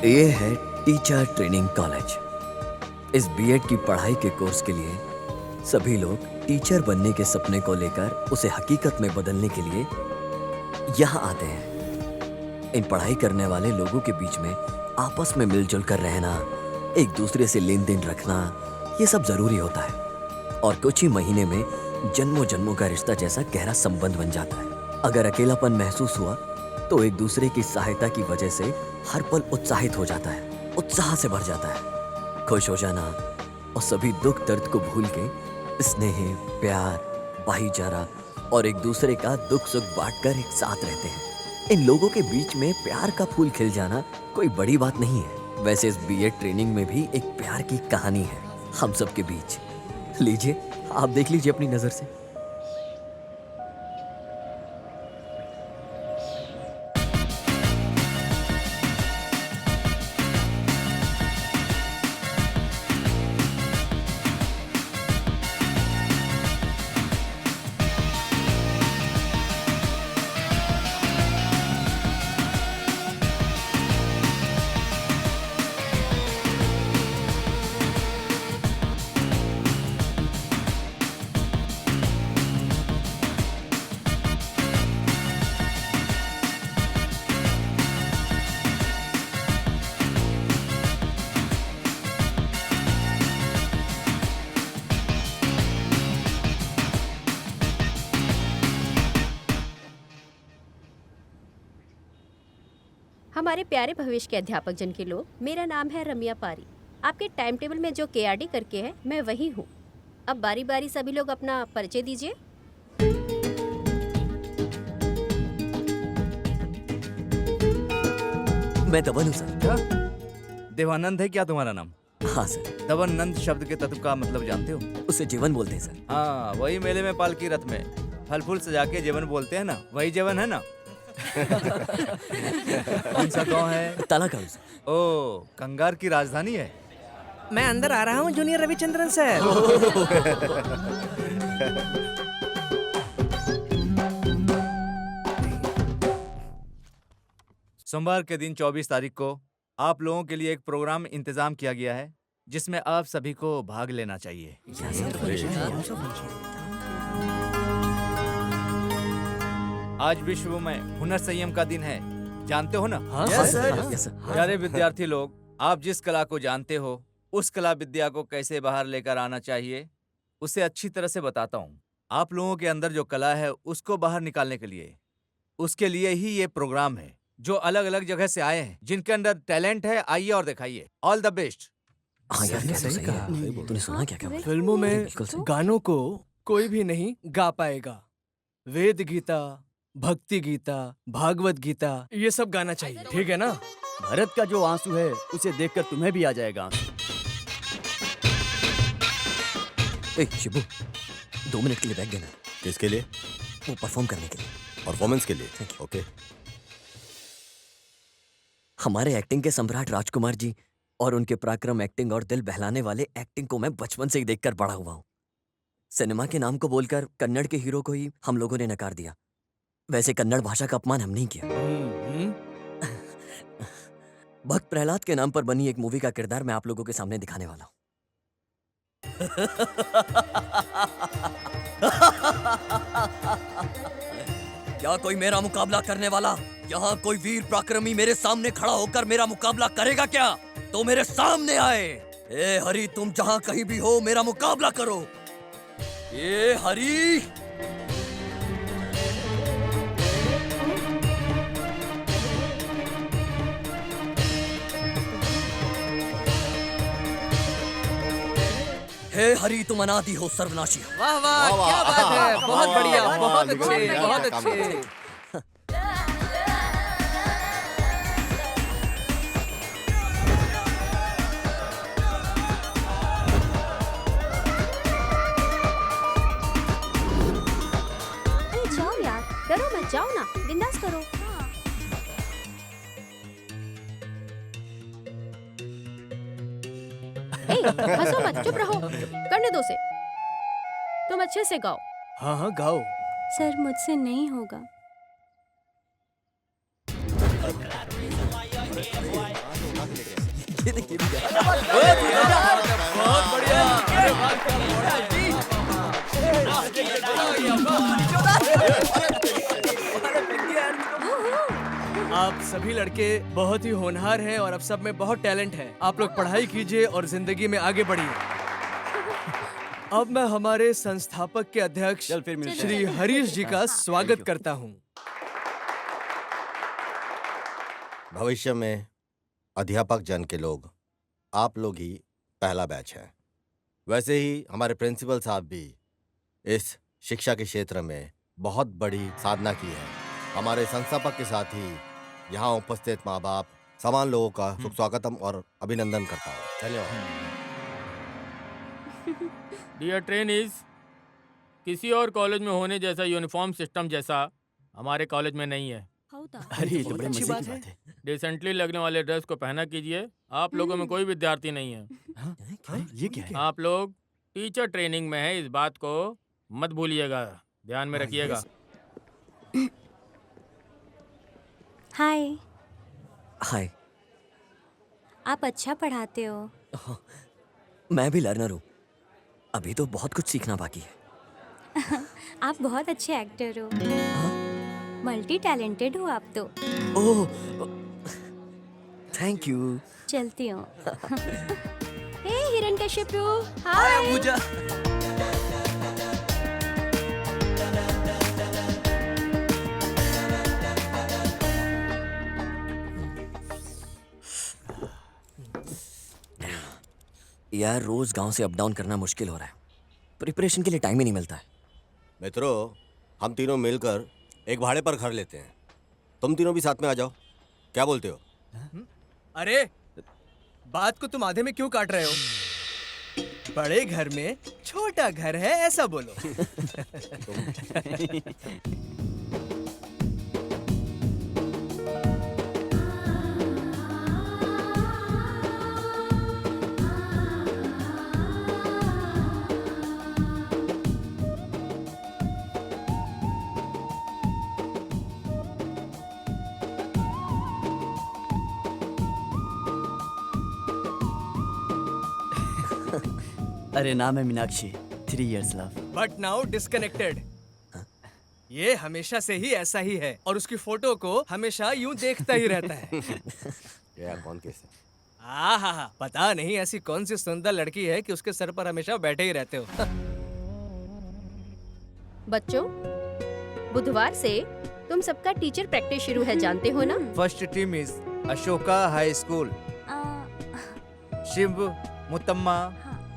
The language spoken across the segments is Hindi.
ये है टीचर ट्रेनिंग कॉलेज। इस बीएड की पढ़ाई के कोर्स के लिए सभी लोग टीचर बनने के सपने को लेकर उसे हकीकत में बदलने के लिए यहाँ आते हैं। इन पढ़ाई करने वाले लोगों के बीच में आपस में मिलजुल कर रहना, एक दूसरे से लेन देन रखना, ये सब जरूरी होता है और कुछ ही महीने में जन्मों जन्मों का रिश्ता जैसा गहरा संबंध बन जाता है। अगर अकेलापन महसूस हुआ तो एक दूसरे की सहायता की वजह से हर पल उत्साहित हो जाता है, उत्साह से भर जाता है। खुश हो जाना और सभी दुख दर्द को भूल के स्नेह, प्यार, भाईचारा और एक दूसरे का दुख सुख बांटकर एक साथ रहते हैं। इन लोगों के बीच में प्यार का फूल खिल जाना कोई बड़ी बात नहीं है। वैसे इस बीएड ट्रेनिंग में भी एक प्यार की कहानी है हम सब के बीच। लीजिए, आप देख लीजिए अपनी नजर से। हमारे प्यारे भविष्य के अध्यापक जन के लोग, मेरा नाम है रम्या पारी। आपके टाइम टेबल में जो केआरडी करके है, मैं वही हूँ। अब बारी बारी सभी लोग अपना परिचय दीजिए। मैं दवन हूँ सर। क्या देवानंद है क्या तुम्हारा नाम? हाँ सर। दवानंद शब्द के तत्व का मतलब जानते हो? उसे जीवन बोलते हैं सर। हाँ, वही मेले में पालकी रथ में फल फूल सजा के जीवन बोलते हैं ना, वही जीवन है ना। कौन सा गाँव है? तालाकाऊ। ओ, कंगार की राजधानी है। मैं अंदर आ रहा हूँ जूनियर रविचंद्रन सर। सोमवार के दिन 24 तारीख को आप लोगों के लिए एक प्रोग्राम इंतजाम किया गया है जिसमें आप सभी को भाग लेना चाहिए। आज विश्व में हुनर संयम का दिन है, जानते हो ना? हाँ सर। प्यारे विद्यार्थी लोग, आप जिस कला को जानते हो उस कला विद्या को कैसे बाहर लेकर आना चाहिए उसे अच्छी तरह से बताता हूँ। आप लोगों के अंदर जो कला है उसको बाहर निकालने के लिए, उसके लिए ही ये प्रोग्राम है। जो अलग अलग जगह से आए हैं, जिनके अंदर टैलेंट है, आइए और दिखाइए। All the best. हाँ यार, क्या सही कहा। तूने सुना क्या? क्या फिल्मों में बिल्कुल सही। गानों को कोई भी नहीं गा पाएगा। वेद गीता, भक्ति गीता, भागवत गीता, ये सब गाना चाहिए, ठीक है ना? भरत का जो आंसू है उसे देखकर तुम्हें भी आ जाएगा आंसू। ए शिबू, 2 मिनट के लिए बैठ देना। किसके लिए? वो परफॉर्म करने के लिए। परफॉर्मेंस के लिए? ओके। हमारे एक्टिंग के सम्राट राजकुमार जी और उनके पराक्रम एक्टिंग और दिल बहलाने वाले एक्टिंग को मैं बचपन से ही देखकर बड़ा हुआ हूँ। सिनेमा के नाम को बोलकर कन्नड़ के हीरो को ही हम लोगों ने नकार दिया। वैसे कन्नड़ भाषा का अपमान हम नहीं किया। भक्त प्रहलाद के नाम पर बनी एक मूवी का किरदार मैं आप लोगों के सामने दिखाने वाला हूँ। क्या कोई मेरा मुकाबला करने वाला? यहाँ कोई वीर पराक्रमी मेरे सामने खड़ा होकर मेरा मुकाबला करेगा क्या? तो मेरे सामने आए। ए हरि, तुम जहाँ कहीं भी हो मेरा मुकाबला करो। ए हरि। हे हरि, तुम अनादि हो, सर्वनाशी हो। वाह वाह, क्या बात है, बहुत बढ़िया, बहुत अच्छे, बहुत अच्छे। अरे जाओ यार, डरो मत, जाओ ना, बिंदास करो। ए, हंसो मत, चुप रहो, करने दो उसे। तुम अच्छे से गाओ। हाँ हाँ गाओ। सर, मुझसे नहीं होगा। ये देखिए भी गया। बहुत बढ़िया। अरे वाह, क्या मॉडल जी। आप सभी लड़के बहुत ही होनहार हैं और अब सब में बहुत टैलेंट है। आप लोग पढ़ाई कीजिए और जिंदगी में आगे बढ़िए। अब मैं हमारे संस्थापक के अध्यक्ष चल फिर मिलते श्री हरीश जी का स्वागत करता हूँ। भविष्य में अध्यापक जन के लोग आप लोग ही पहला बैच है। वैसे ही हमारे प्रिंसिपल साहब भी इस शिक्षा के क्षेत्र में बहुत बड़ी साधना की है। हमारे संस्थापक के साथ ही यहाँ उपस्थित माँ बाप समान लोगों का सुख स्वागतम और अभिनंदन करता हूँ। धन्यवाद। डियर ट्रेनीज, किसी और कॉलेज में होने जैसा यूनिफॉर्म सिस्टम जैसा हमारे कॉलेज में नहीं है। अरे ये तो बड़े मजे की बात है। डिसेंटली लगने वाले ड्रेस को पहना कीजिए। आप लोगों में कोई विद्यार्थी नहीं है। अरे ये क्या है? आप लोग टीचर ट्रेनिंग में है, इस बात को मत भूलिएगा, ध्यान में रखिएगा। हाय, हाय, आप अच्छा पढ़ाते हो। मैं भी लर्नर हूँ। अभी तो बहुत कुछ सीखना बाकी है। आप बहुत अच्छे एक्टर हो। मल्टी टैलेंटेड हो आप तो। ओह, थैंक यू। चलती हूँ। हे हिरण्यकशिपु, हाय। पूजा। यार रोज गांव से अप डाउन करना मुश्किल हो रहा है। प्रिपरेशन के लिए टाइम ही नहीं मिलता है। मित्रों, हम तीनों मिलकर एक भाड़े पर घर लेते हैं। तुम तीनों भी साथ में आ जाओ। क्या बोलते हो? अरे बात को तुम आधे में क्यों काट रहे हो? बड़े घर में छोटा घर है ऐसा बोलो। अरे नाम है Meenakshi. 3 years love. But now disconnected. ये हमेशा से ही ऐसा ही है और उसकी फोटो को हमेशा यूं देखता ही रहता है। यार कौन कैसे? हाँ, पता नहीं ऐसी कौन सी सुंदर लड़की है कि उसके सर पर हमेशा बैठे ही रहते हो। बच्चों, बुधवार से तुम सबका टीचर प्रैक्टिस शुरू है, जानते हो ना? First team is Ashoka high school. Shiv, Mutamma,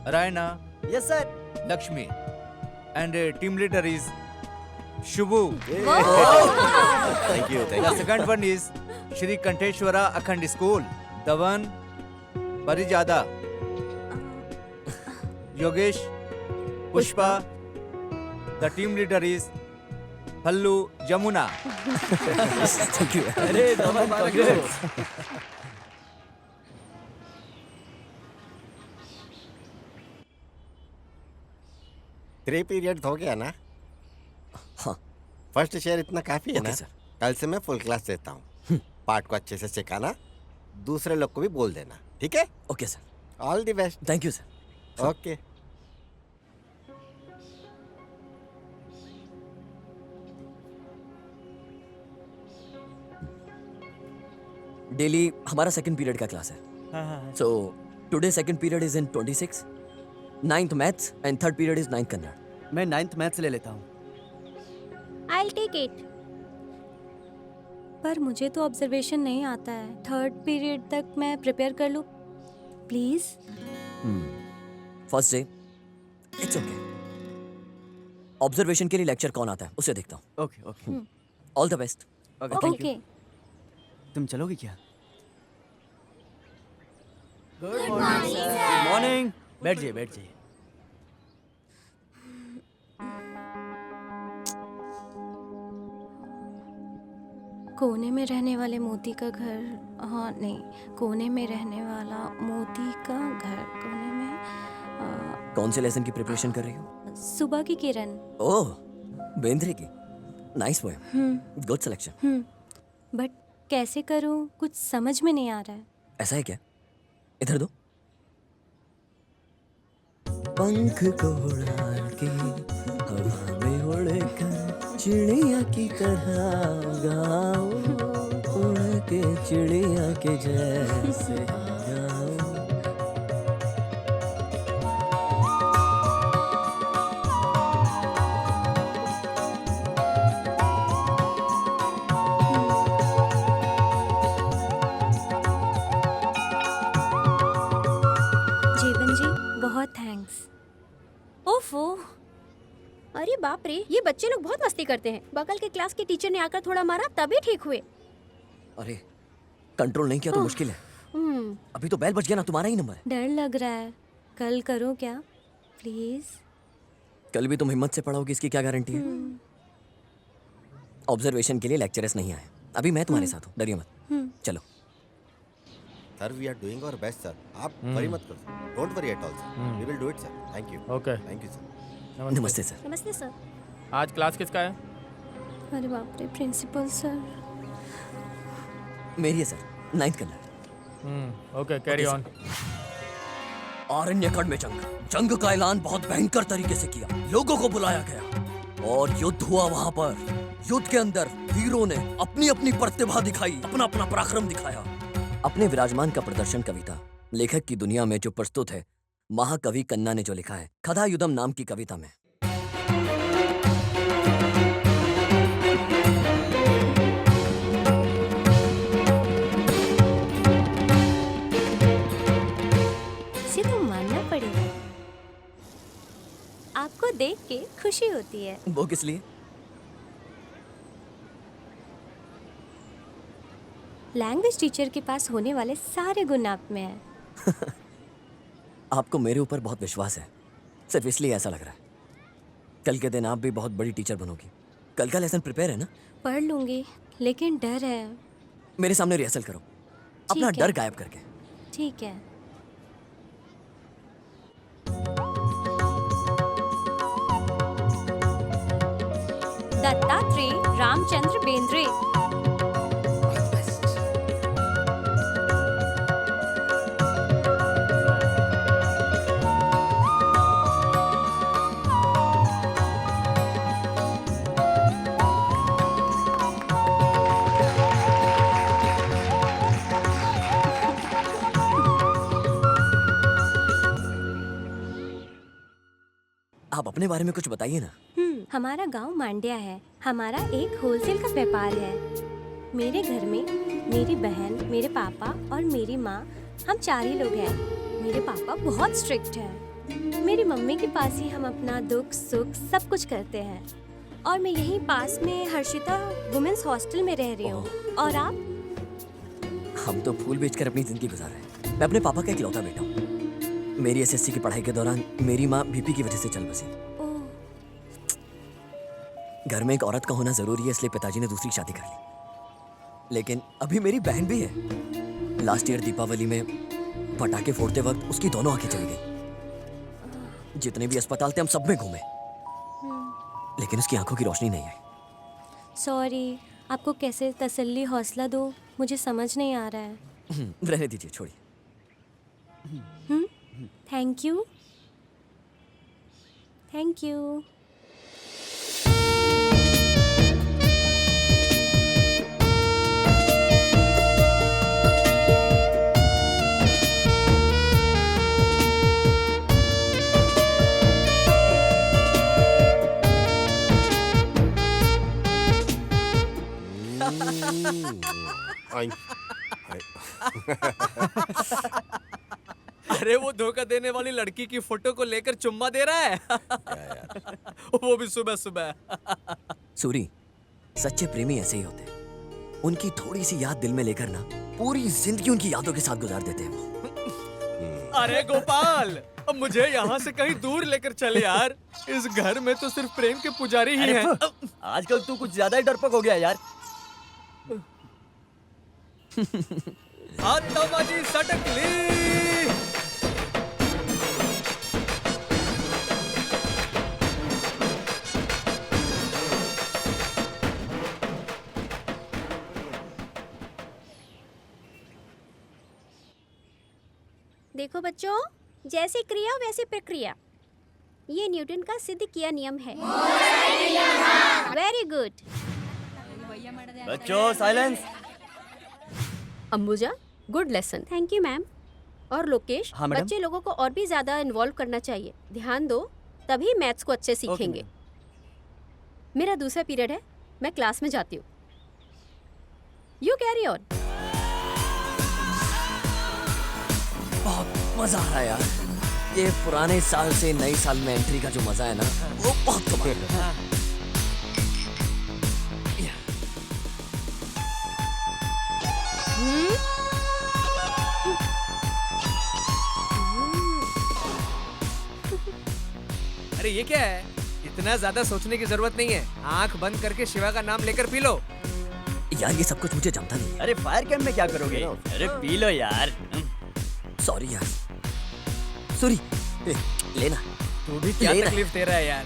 Raina, yes sir. Lakshmi and team leader is Shubhu. Thank you thank The you. second one is Shri Kanteshwara Akhand School, Dhawan, Parijada, Yogesh, Pushpa. The team leader is Hallu Jamuna. Thank you. अरे दमन पकड़ो। थ्री पीरियड हो गया ना? हाँ। फर्स्ट शेयर इतना काफी है ओके ना? सर। कल से मैं फुल क्लास देता हूँ। पार्ट को अच्छे से सिखाना, दूसरे लोग को भी बोल देना, ठीक है? Okay sir. All the best. Thank you sir. Okay. Daily हमारा सेकंड पीरियड का क्लास है। So today second period is in 26, 9th maths and third period is 9th Kannada. मैं 9th मैथ्स ले लेता हूँ। I'll take it. पर मुझे तो ऑब्जर्वेशन नहीं आता है। 3rd पीरियड तक मैं प्रिपेयर कर लूँ please. First day it's okay. Observation के लिए लेक्चर कौन आता है उसे देखता हूँ। Okay okay all the best. Okay thank you. Okay. तुम चलोगे क्या? Good morning. बैठ जाइए बैठ जाइए। कोने में रहने वाले मोती का घर, हाँ नहीं, कोने में रहने वाला मोती का घर, कोने में कौन से लेसन की प्रिपरेशन कर रही हो? सुबह की किरण। ओह, बेंद्रे की। Nice poem, good selection. But कैसे करूँ कुछ समझ में नहीं आ रहा है। ऐसा है क्या? इधर दो। पंख को उड़ा के हवा में उड़कर चिड़िया की तरह गाओ, उड़ के चिड़िया के जैसे गाओ। जीवन जी बहुत थैंक्स। ओफो, अरे बाप रे, ये बच्चे लोग बहुत मस्ती करते हैं। बगल के क्लास के टीचर ने आकर थोड़ा मारा तभी ठीक हुए। अरे कंट्रोल नहीं किया तो मुश्किल है। अभी तो बेल बज गया ना, तुम्हारा ही नंबर है। डर लग रहा है। कल करूं क्या प्लीज? कल भी तुम हिम्मत से पढ़ोगे इसकी क्या गारंटी है? ऑब्जर्वेशन के लिए लेक्चरर्स नहीं आए, अभी मैं तुम्हारे साथ हूँ, डरिए मत। चलो। Sir we are doing our best sir, आप वरी मत करो, don't worry at all sir, we will do it sir. Thank you. Okay, thank you sir. नमस्ते सर। नमस्ते सर। आज क्लास किसका है? अरे बाप रे, प्रिंसिपल सर। मेरी है sir, 9th Kannada. Okay, carry on. आरण्यकण में जंग का ऐलान बहुत भयंकर तरीके से किया, लोगों को बुलाया गया और युद्ध हुआ। वहां पर युद्ध के अंदर वीरों ने अपनी अपनी प्रतिभा दिखाई, अपना अपना पराक्रम दिखाया। अपने विराजमान का प्रदर्शन कविता लेखक की दुनिया में जो प्रस्तुत है, महाकवि कन्ना ने जो लिखा है कथा युद्धम नाम की कविता में। इसे तो मानना पड़ेगा। आपको देख के खुशी होती है। वो किस लिए? लैंग्वेज टीचर के पास होने वाले सारे गुण आप में है। आपको मेरे ऊपर बहुत विश्वास है, सिर्फ इसलिए ऐसा लग रहा है। कल के दिन आप भी बहुत बड़ी टीचर बनोगी। कल का लेसन प्रिपेयर है ना? पढ़ लूंगी, लेकिन डर है। मेरे सामने रिहर्सल करो, अपना ठीक है। डर गायब करके। ठीक है। दत्तात्रेय रामचंद्र बेंद्रे। आप अपने बारे में कुछ बताइए ना। हमारा गांव मांड्या है। हमारा एक होलसेल का व्यापार है। मेरे घर में मेरी बहन, मेरे पापा और मेरी माँ, हम 4 ही लोग हैं। मेरे पापा बहुत स्ट्रिक्ट हैं। मेरी मम्मी के पास ही हम अपना दुख सुख सब कुछ करते हैं। और मैं यहीं पास में हर्षिता वुमेन्स हॉस्टल में रह रही हूँ। और आप? हम तो फूल बेचकर अपनी जिंदगी गुजार रहे हैं। मैं अपने पापा का इकलौता बेटा हूँ। मेरी एसएससी की पढ़ाई के दौरान मेरी माँ बीपी की वजह से चल बसी। ओह, घर में एक औरत का होना जरूरी है, इसलिए पिताजी ने दूसरी शादी कर ली। लेकिन अभी मेरी बहन भी है। लास्ट ईयर दीपावली में पटाखे फोड़ते वक्त उसकी दोनों आंखें चली गई। जितने भी अस्पताल थे हम सब में घूमे, लेकिन उसकी आंखों की रोशनी नहीं आई। सॉरी। आपको कैसे तसल्ली हौसला दो, मुझे समझ नहीं आ रहा है। रहने दीजिए, छोड़िए। Thank you. Thank you. I अरे वो धोखा देने वाली लड़की की फोटो को लेकर चुम्मा दे रहा है। वो भी सुबह सुबह। सूरी, सच्चे प्रेमी ऐसे ही होते हैं। उनकी थोड़ी सी याद दिल में लेकर ना पूरी जिंदगी उनकी यादों के साथ गुजार देते हैं वो। अरे गोपाल, अब मुझे यहाँ से कहीं दूर लेकर चल यार। इस घर में तो सिर्फ प्रेम के पुजारी ही हैं। आजकल तू कुछ ज्यादा ही डरपोक हो गया यार। आतंकवादी सटक ली। देखो बच्चों, जैसी क्रिया वैसी प्रक्रिया, ये न्यूटन का सिद्ध किया नियम है। Very good. बच्चों silence. Ambuja, good lesson. Thank you ma'am. और लोकेश, हाँ, मैडम। बच्चे लोगों को और भी ज्यादा इन्वॉल्व करना चाहिए। ध्यान दो, तभी मैथ्स को अच्छे सीखेंगे। मेरा दूसरा पीरियड है, मैं क्लास में जाती हूँ। You carry on. बहुत मजा आ रहा है यार। ये पुराने साल से नए साल में एंट्री का जो मजा है ना, वो बहुत कमाल है। अरे ये क्या है? इतना ज्यादा सोचने की जरूरत नहीं है। आंख बंद करके शिवा का नाम लेकर पी लो। यार ये सब कुछ मुझे जमता नहीं है। अरे फायर कैंप में क्या करोगे? अरे पी लो यार। सॉरी यार। सॉरी। लेना। तू भी क्या लेना। तकलीफ दे रहा है यार?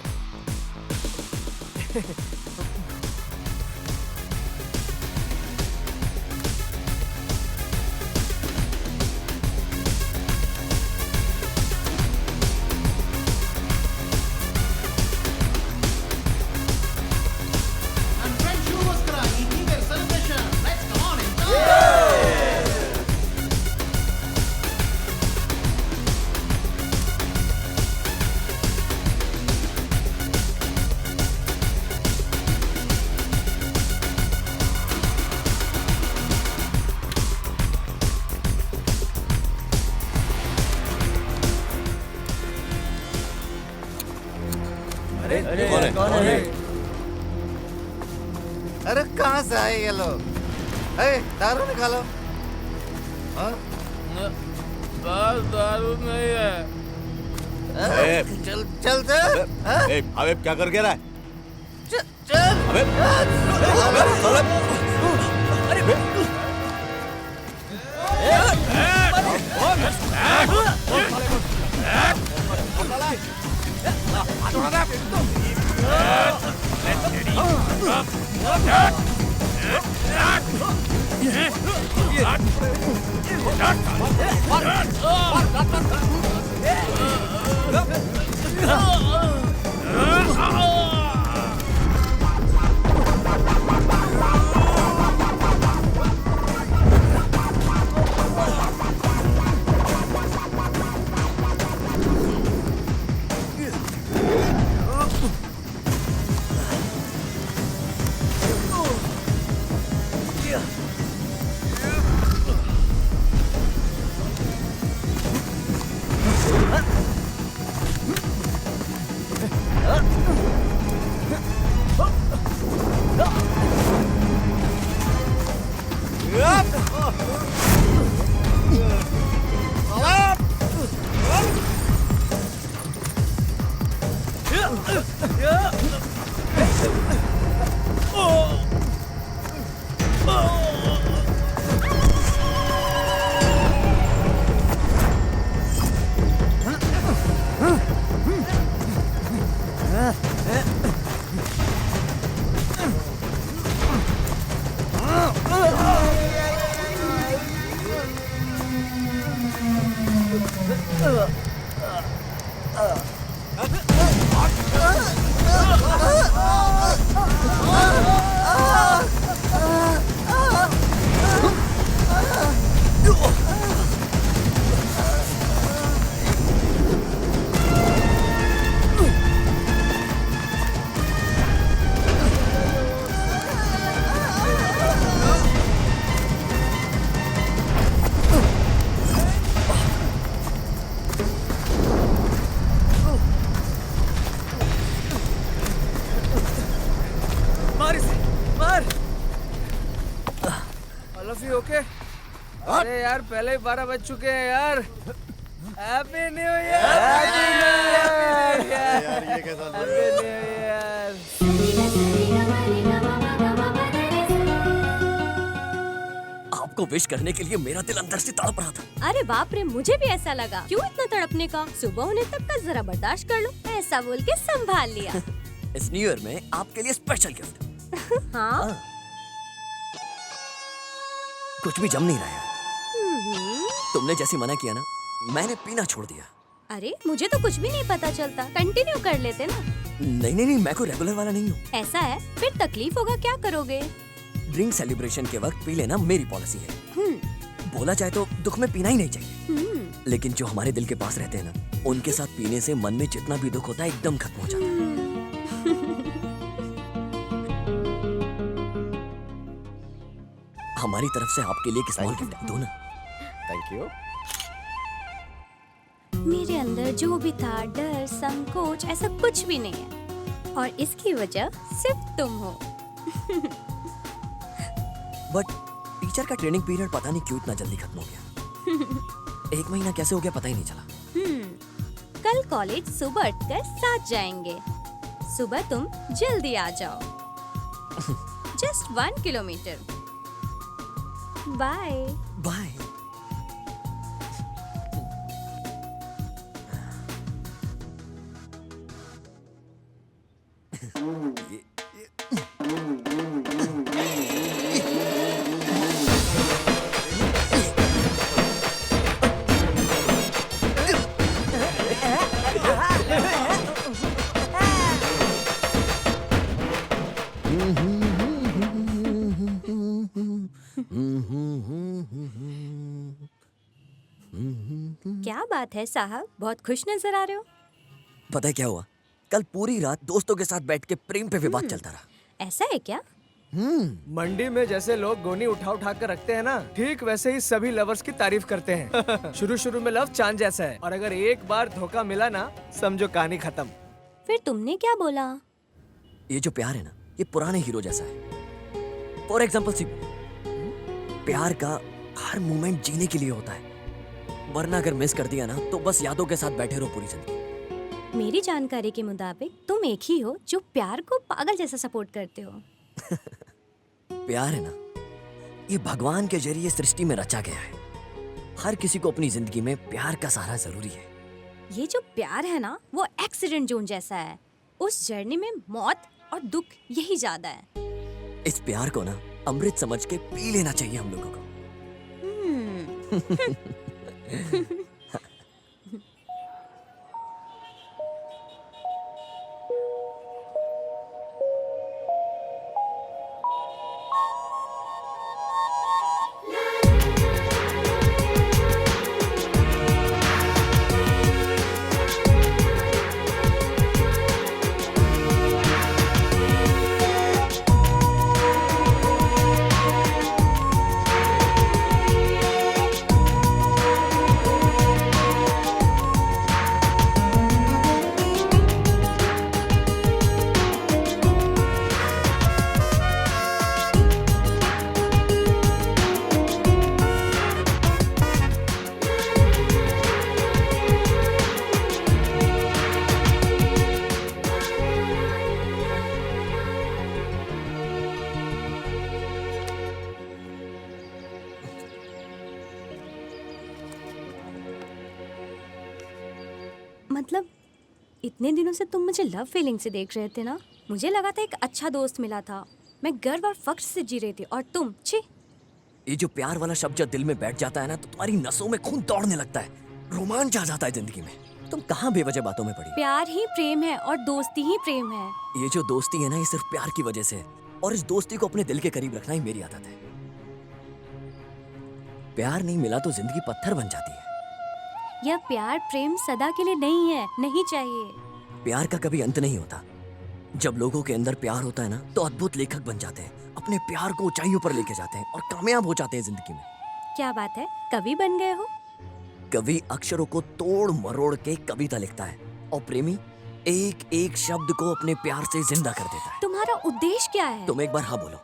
कौन है? अरे कहाँ से आए ये लोग? दारू निकालो। हाँ? बस दारू नहीं है। ए, चल चल चल। हाँ? अबे क्या कर रहा है? चल चल। अबे ओके। अरे यार पहले ही 12 बज चुके हैं यार। Happy new year. Happy new year. यार ये कैसा हैप्पी न्यू ईयर। आपको विश करने के लिए मेरा दिल अंदर से तड़प रहा था। अरे बाप रे, मुझे भी ऐसा लगा। क्यों इतना तड़पने का? सुबह होने तक का जरा बर्दाश्त कर लो। ऐसा बोल के संभाल लिया। इस न्यू ईयर में आपके लिए स्पेशल गिफ्ट। हाँ। कुछ भी जम नहीं रहा है। तुमने जैसी मना किया ना, मैंने पीना छोड़ दिया। अरे मुझे तो कुछ भी नहीं पता चलता, कंटिन्यू कर लेते ना। नहीं, मैं कोई रेगुलर वाला नहीं हूँ। ऐसा है, फिर तकलीफ होगा, क्या करोगे? ड्रिंक सेलिब्रेशन के वक्त पी लेना मेरी पॉलिसी है। बोला जाए तो दुख में पीना ही नहीं चाहिए, लेकिन जो हमारे दिल के पास रहते हैं ना, उनके साथ पीने से मन में जितना भी दुख होता है एकदम खत्म हो जाता है। हमारी तरफ से आपके लिए एक स्मॉल गिफ्ट है, दो ना। Thank you. मेरे अंदर जो भी था, डर, संकोच, ऐसा कुछ भी नहीं है, और इसकी वजह सिर्फ तुम हो। बट टीचर का ट्रेनिंग पीरियड पता नहीं क्यों इतना जल्दी खत्म हो गया। 1 महीना कैसे हो गया पता ही नहीं चला। कल कॉलेज सुबह उठकर साथ जाएंगे। सुबह तुम जल्दी आ जाओ। Just 1 kilometre. बाय। बाय। क्या बात है साहब, बहुत खुश नजर आ रहे हो। पता है क्या हुआ? कल पूरी रात दोस्तों के साथ बैठ के प्रेम पे विवाद चलता रहा। ऐसा है क्या? मंडी में जैसे लोग गोनी उठा उठा कर रखते हैं ना, ठीक वैसे ही सभी लवर्स की तारीफ करते हैं। शुरू में लव चांद जैसा है, और अगर एक बार धोखा मिला ना, समझो कहानी खत्म। फिर तुमने क्या बोला? ये जो प्यार है ना, ये पुराने हीरो जैसा है। फॉर एग्जाम्पल प्यार का हर मोमेंट जीने के लिए होता है, वरना अगर मिस कर दिया ना तो बस यादों के साथ बैठे रहो पूरी जिंदगी। मेरी जानकारी के मुताबिक तुम एक ही हो जो प्यार को पागल जैसा सपोर्ट करते हो। प्यार है ना, ये भगवान के जरिए सृष्टि में रचा गया है। हर किसी को अपनी जिंदगी में प्यार का सहारा जरूरी है। ये जो प्यार है ना, वो एक्सीडेंट जोन जैसा है। उस जर्नी में मौत और दुख यही ज्यादा है। इस प्यार को ना अमृत समझ के पी लेना चाहिए हम लोगों को। मतलब इतने दिनों से तुम मुझे लव फीलिंग से देख रहे थे ना। मुझे लगा था एक अच्छा दोस्त मिला था, मैं गर्व और फख्र से जी रही थी, और तुम छी। ये जो प्यार वाला शब्द जब दिल में बैठ जाता है ना, तो तुम्हारी नसों में खून दौड़ने लगता है, रोमांच आ जाता है जिंदगी में। तुम कहाँ बेवजह बातों में पड़ी। प्यार ही प्रेम है और दोस्ती ही प्रेम है। ये जो दोस्ती है ना, ये सिर्फ प्यार की वजह से है, और इस दोस्ती को अपने दिल के करीब रखना ही मेरी आदत है। प्यार नहीं मिला तो जिंदगी पत्थर बन जाती है। यह प्यार प्रेम सदा के लिए नहीं है, नहीं चाहिए। प्यार का कभी अंत नहीं होता। जब लोगों के अंदर प्यार होता है ना, तो अद्भुत लेखक बन जाते हैं, अपने प्यार को ऊंचाइयों पर लेके जाते हैं और कामयाब हो जाते हैं जिंदगी में। क्या बात है, कवि बन गए हो? कवि अक्षरों को तोड़ मरोड़ के कविता लिखता है, और प्रेमी एक एक शब्द को अपने प्यार से जिंदा कर देता है। तुम्हारा उद्देश्य क्या है? तुम एक बार हाँ बोलो,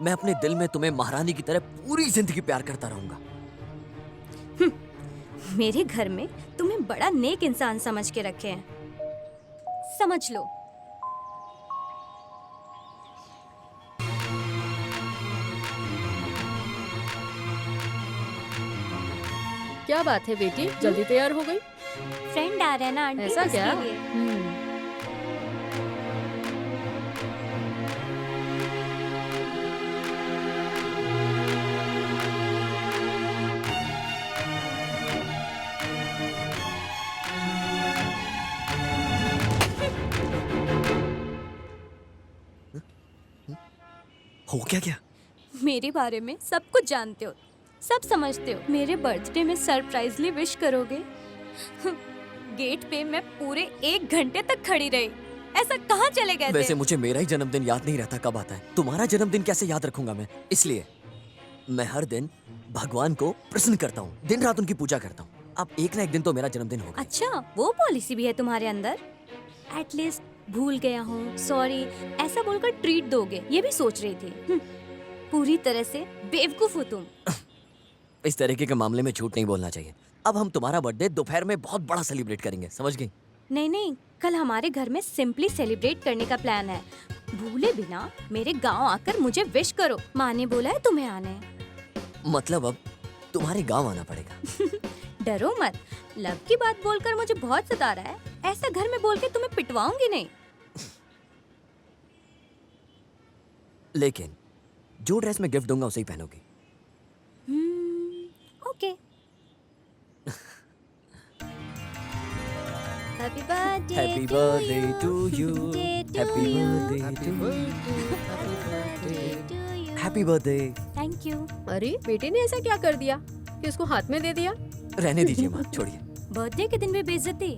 मैं अपने दिल में तुम्हें महारानी की तरह पूरी जिंदगी प्यार करता रहूंगा। मेरे घर में तुम्हें बड़ा नेक इंसान समझ के रखे हैं, समझ लो। क्या बात है बेटी, जल्दी तैयार हो गई? फ्रेंड आ रहे हैं ना आंटी, ऐसा क्या? इसके लिए। हो क्या गया? मेरे बारे में सब कुछ जानते हो, सब समझते हो। मेरे बर्थडे में सरप्राइजली विश करोगे? गेट पे मैं पूरे 1 घंटे तक खड़ी रही। ऐसा कहाँ चले गए थे? वैसे मुझे मेरा ही जन्मदिन याद नहीं रहता कब आता है। तुम्हारा जन्मदिन कैसे याद रखूंगा मैं? इसलिए मैं हर दिन भगवान को प्रसन्न करता हूँ, दिन रात उनकी पूजा करता हूँ। अब एक ना एक दिन तो मेरा जन्मदिन होगा। अच्छा, वो पॉलिसी भी है तुम्हारे अंदर? एटलीस्ट भूल गया हूँ, सॉरी ऐसा बोलकर ट्रीट दोगे, ये भी सोच रही थी। पूरी तरह से बेवकूफ हो तुम। इस तरीके के मामले में झूठ नहीं बोलना चाहिए। अब हम तुम्हारा बर्थडे दोपहर में बहुत बड़ा सेलिब्रेट करेंगे, समझ गई? नहीं, कल हमारे घर में सिंपली सेलिब्रेट करने का प्लान है। भूले बिना मेरे गांव आकर मुझे विश करो। माँ ने बोला है तुम्हें आने। मतलब अब तुम्हारे गांव आना पड़ेगा। डरो मत, लव की बात बोलकर मुझे बहुत सता रहा है। ऐसा घर में बोल के तुम्हें पिटवाऊंगी नहीं। लेकिन जो ड्रेस मैं गिफ्ट दूंगा उसे ही पहनोगी। Okay. Happy birthday happy birthday to you, happy birthday to happy birthday. Thank you. अरे बेटे ने ऐसा क्या कर दिया कि उसको हाथ में दे दिया? रहने दीजिए माँ, छोड़िए। बर्थडे के दिन भी बेइज्जती।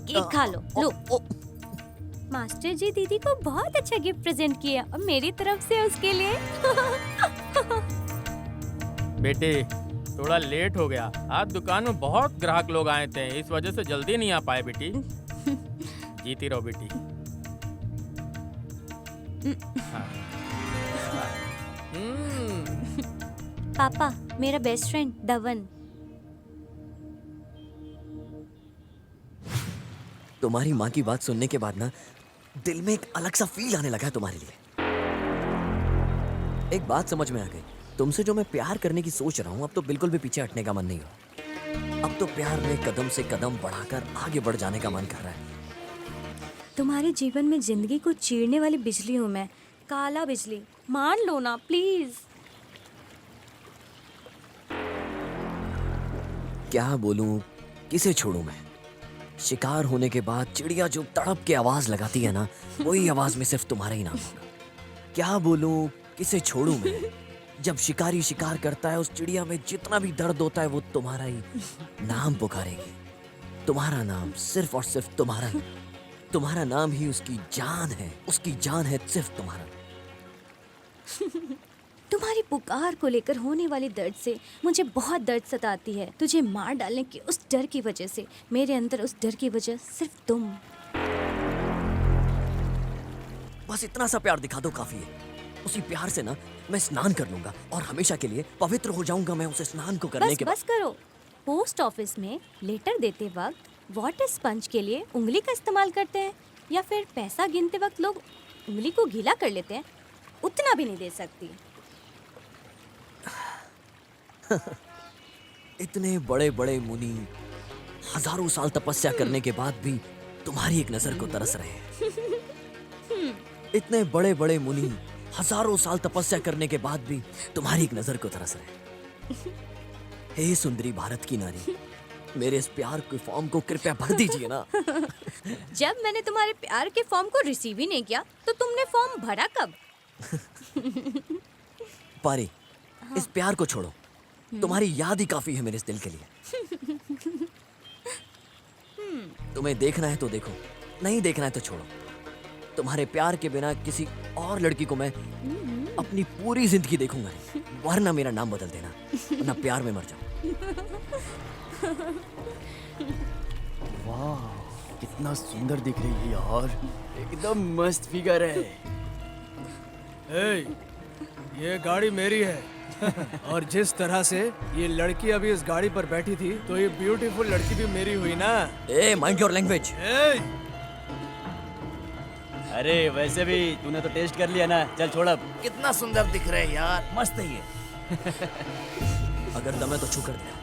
केक खा लो। लो। मास्टर जी दीदी को बहुत अच्छा गिफ्ट प्रेजेंट किया और मेरी तरफ से उसके लिए। बेटे थोड़ा लेट हो गया, आज दुकान में बहुत ग्राहक लोग आए थे, इस वजह से जल्दी नहीं आ पाए बेटी। जीती रहो बेटी। हाँ। पापा, मेरा बेस्ट फ्रेंड धवन। तुम्हारी माँ की बात सुनने के बाद ना दिल में एक अलग सा फील आने लगा है तुम्हारे लिए। एक बात समझ में आ गई, तुमसे जो मैं प्यार करने की सोच रहा हूँ अब तो बिल्कुल भी पीछे हटने का मन नहीं हो। अब तो प्यार में कदम से कदम बढ़ाकर आगे बढ़ जाने का मन कर रहा है। तुम्हारे जीवन में जिंदगी को चीरने वाली बिजली हूँ मैं, काला बिजली। मान लो ना प्लीज। क्या बोलूं, किसे छोड़ूं मैं? शिकार होने के बाद चिड़िया जो तड़प के आवाज लगाती है ना, वही आवाज में सिर्फ तुम्हारा ही नाम होगा। क्या बोलूं, किसे छोड़ूं मैं? जब शिकारी शिकार करता है उस चिड़िया में जितना भी दर्द होता है वो तुम्हारा ही नाम पुकारेगी। तुम्हारा नाम, सिर्फ और सिर्फ तुम्हारा ही। तुम्हारा नाम ही उसकी जान है, उसकी जान है सिर्फ तुम्हारा। तुम्हारी पुकार को लेकर होने वाले दर्द से मुझे बहुत दर्द सताती है। तुझे मार डालने के उस डर की वजह से, मेरे अंदर उस डर की वजह सिर्फ तुम। बस इतना सा प्यार दिखा दो, काफी है। उसी प्यार से ना मैं स्नान कर लूंगा और हमेशा के लिए पवित्र हो जाऊंगा मैं उसे स्नान को करने के बाद। बस करो। पोस्ट ऑफिस में लेटर देते वक्त वाटर स्पंज के लिए उंगली का इस्तेमाल करते हैं या फिर पैसा गिनते वक्त लोग उंगली को गीला कर लेते हैं, उतना भी नहीं दे सकती। इतने बड़े बड़े मुनि हजारों साल तपस्या करने के बाद भी तुम्हारी एक नजर को तरस रहे हैं। इतने बड़े बड़े मुनि हजारों साल तपस्या करने के बाद भी तुम्हारी एक नजर को तरस रहे हैं। हे सुंदरी भारत की नारी, मेरे इस प्यार के फॉर्म को कृपया भर दीजिए ना। जब मैंने तुम्हारे प्यार के फॉर्म को रिसीव ही नहीं किया तो तुमने फॉर्म भरा कब? पारी, इस प्यार को छोड़ो। तुम्हारी याद ही काफी है मेरे इस दिल के लिए। तुम्हें देखना है तो देखो, नहीं देखना है तो छोड़ो। तुम्हारे प्यार के बिना किसी और लड़की को मैं अपनी पूरी जिंदगी देखूंगा नहीं, वरना मेरा नाम बदल देना, वरना प्यार में मर जाऊं। वाह, कितना सुंदर दिख रही है यार, एकदम मस्त फिगर है। ए, ये गाड़ी मेरी है। और जिस तरह से ये लड़की अभी इस गाड़ी पर बैठी थी, तो ये ब्यूटीफुल लड़की भी मेरी हुई ना। ए, माइंड योर लैंग्वेज। अरे वैसे भी तूने तो टेस्ट कर लिया ना, चल छोड़ अब। कितना सुंदर दिख रहे हैं यार, मस्त है ये। अगर दम है तो छू कर दे।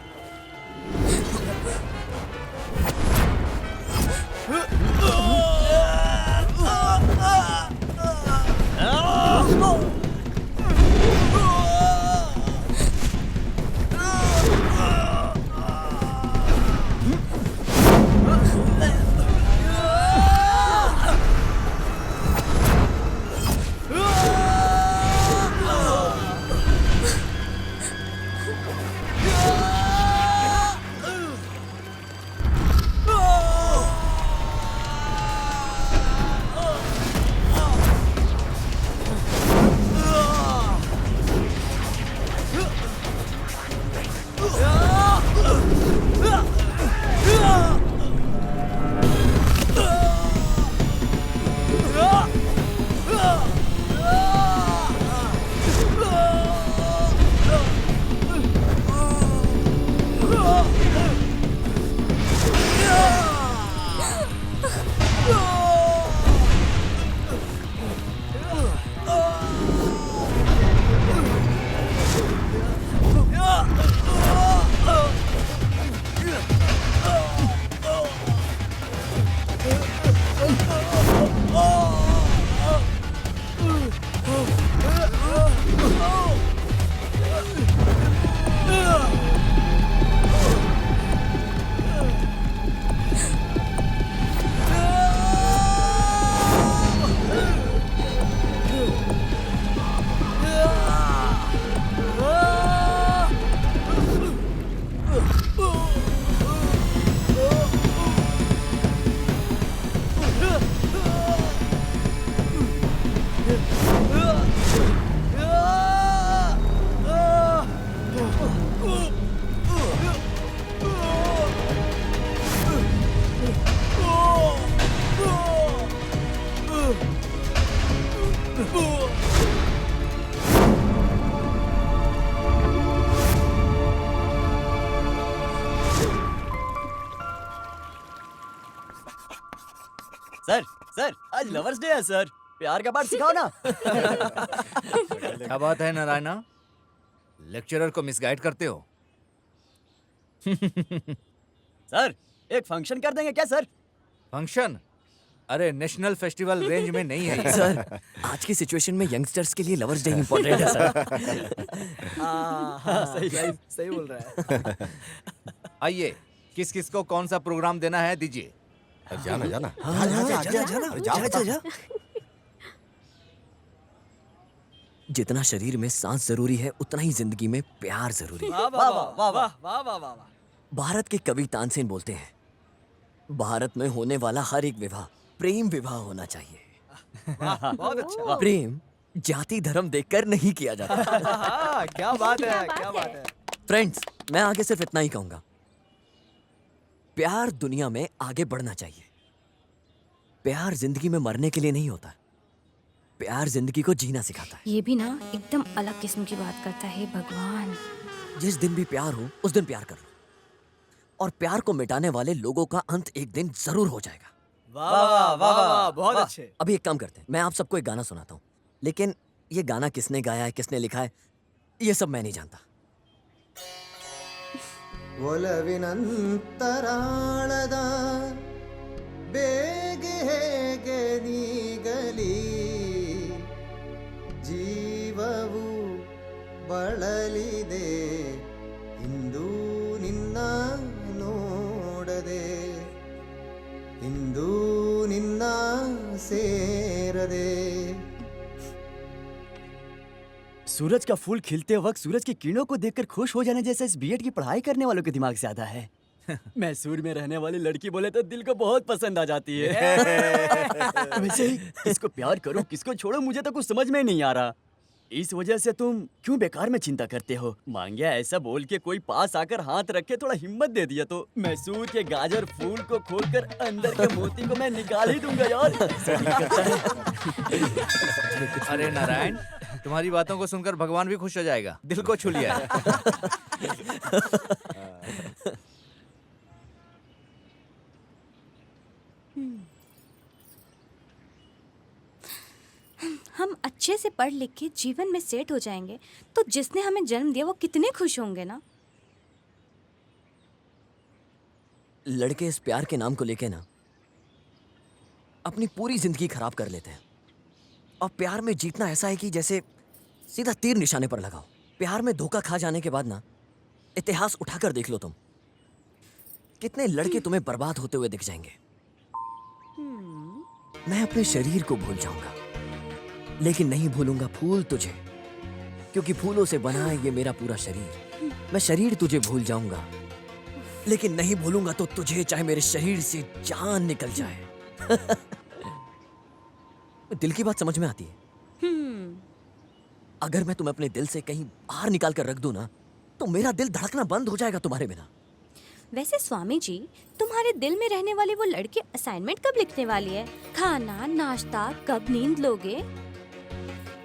सर सर आज लवर्स डे है सर, प्यार का पाठ सिखाओ ना। क्या बात है नारायणा, लेक्चरर को मिसगाइड करते हो? सर एक फंक्शन कर देंगे क्या सर? फंक्शन? अरे नेशनल फेस्टिवल रेंज में नहीं है ये। सर आज की सिचुएशन में यंगस्टर्स के लिए लवर्स डे इम्पोर्टेंट है सर। सही सही बोल रहा है। आइए, किस किस को कौन सा प्रोग्राम देना है दीजिए। जाना जाना जा। जितना शरीर में सांस जरूरी है उतना ही जिंदगी में प्यार जरूरी है। वाह वाह वाह वाह वाह वाह वाह वाह। भारत के कवि तानसेन बोलते हैं, भारत में होने वाला हर एक विवाह प्रेम विवाह होना चाहिए। बहुत अच्छा। प्रेम जाति धर्म देखकर नहीं किया जाता। क्या बात है, क्या बात है। फ्रेंड्स, मैं आगे सिर्फ इतना ही कहूंगा, प्यार दुनिया में आगे बढ़ना चाहिए। प्यार जिंदगी में मरने के लिए नहीं होता, प्यार जिंदगी को जीना सिखाता है। ये भी ना एकदम अलग किस्म की बात करता है भगवान। जिस दिन भी प्यार हो उस दिन प्यार कर लो, और प्यार को मिटाने वाले लोगों का अंत एक दिन जरूर हो जाएगा। वाह वाह वाह वाह, बहुत अच्छे। अभी एक काम करते हैं, मैं आप सबको एक गाना सुनाता हूँ, लेकिन ये गाना किसने गाया है, किसने लिखा है, ये सब मैं नहीं जानता। ಒಲವಿನಂತರಾಳದ ಬೇಗೆ ಹೇಗೆ ನೀಗಲಿ ಜೀವವು ಬಳಲಿದೆ ಇಂದು ನಿನ್ನ ನೋಡದೆ ಇಂದು ನಿನ್ನ ಸೇರದೆ। सूरज का फूल खिलते वक्त सूरज की किरणों को देखकर खुश हो जाने जैसा इस बीएड की पढ़ाई करने वालों के दिमाग से आता है। मैसूर में रहने वाली लड़की बोले तो दिल को बहुत पसंद आ जाती है। वैसे ही किसको प्यार करो किसको छोड़ो मुझे तो कुछ समझ में नहीं आ रहा। इस वजह से तुम क्यों बेकार में चिंता करते हो? मांगिया ऐसा बोल के कोई पास आकर हाथ रख के थोड़ा हिम्मत दे दिया तो मैसूर के गाजर फूल को खोलकर अंदर के मोती को मैं निकाल ही दूंगा यार। अरे नारायण, तुम्हारी बातों को सुनकर भगवान भी खुश हो जाएगा, दिल को छू लिया है। हम अच्छे से पढ़ लिख के जीवन में सेट हो जाएंगे तो जिसने हमें जन्म दिया वो कितने खुश होंगे ना। लड़के इस प्यार के नाम को लेके ना अपनी पूरी जिंदगी खराब कर लेते हैं। और प्यार में जीतना ऐसा है कि जैसे सीधा तीर निशाने पर लगाओ। प्यार में धोखा खा जाने के बाद ना इतिहास उठाकर देख लो तुम, कितने लड़के तुम्हें बर्बाद होते हुए दिख जाएंगे। मैं अपने शरीर को भूल जाऊंगा लेकिन नहीं भूलूंगा फूल तुझे, क्योंकि फूलों से बना है ये मेरा पूरा शरीर। मैं शरीर तुझे भूल जाऊंगा लेकिन नहीं भूलूंगा तो तुझे, चाहे मेरे शरीर से जान निकल जाए। दिल की बात समझ में आती है? अगर मैं तुम्हें अपने दिल से कहीं बाहर निकाल कर रख दूं ना तो मेरा दिल धड़कना बंद हो जाएगा तुम्हारे बिना। वैसे स्वामी जी, तुम्हारे दिल में रहने वाली वो लड़की असाइनमेंट कब लिखने वाली है? खाना नाश्ता कब नींद लोगे?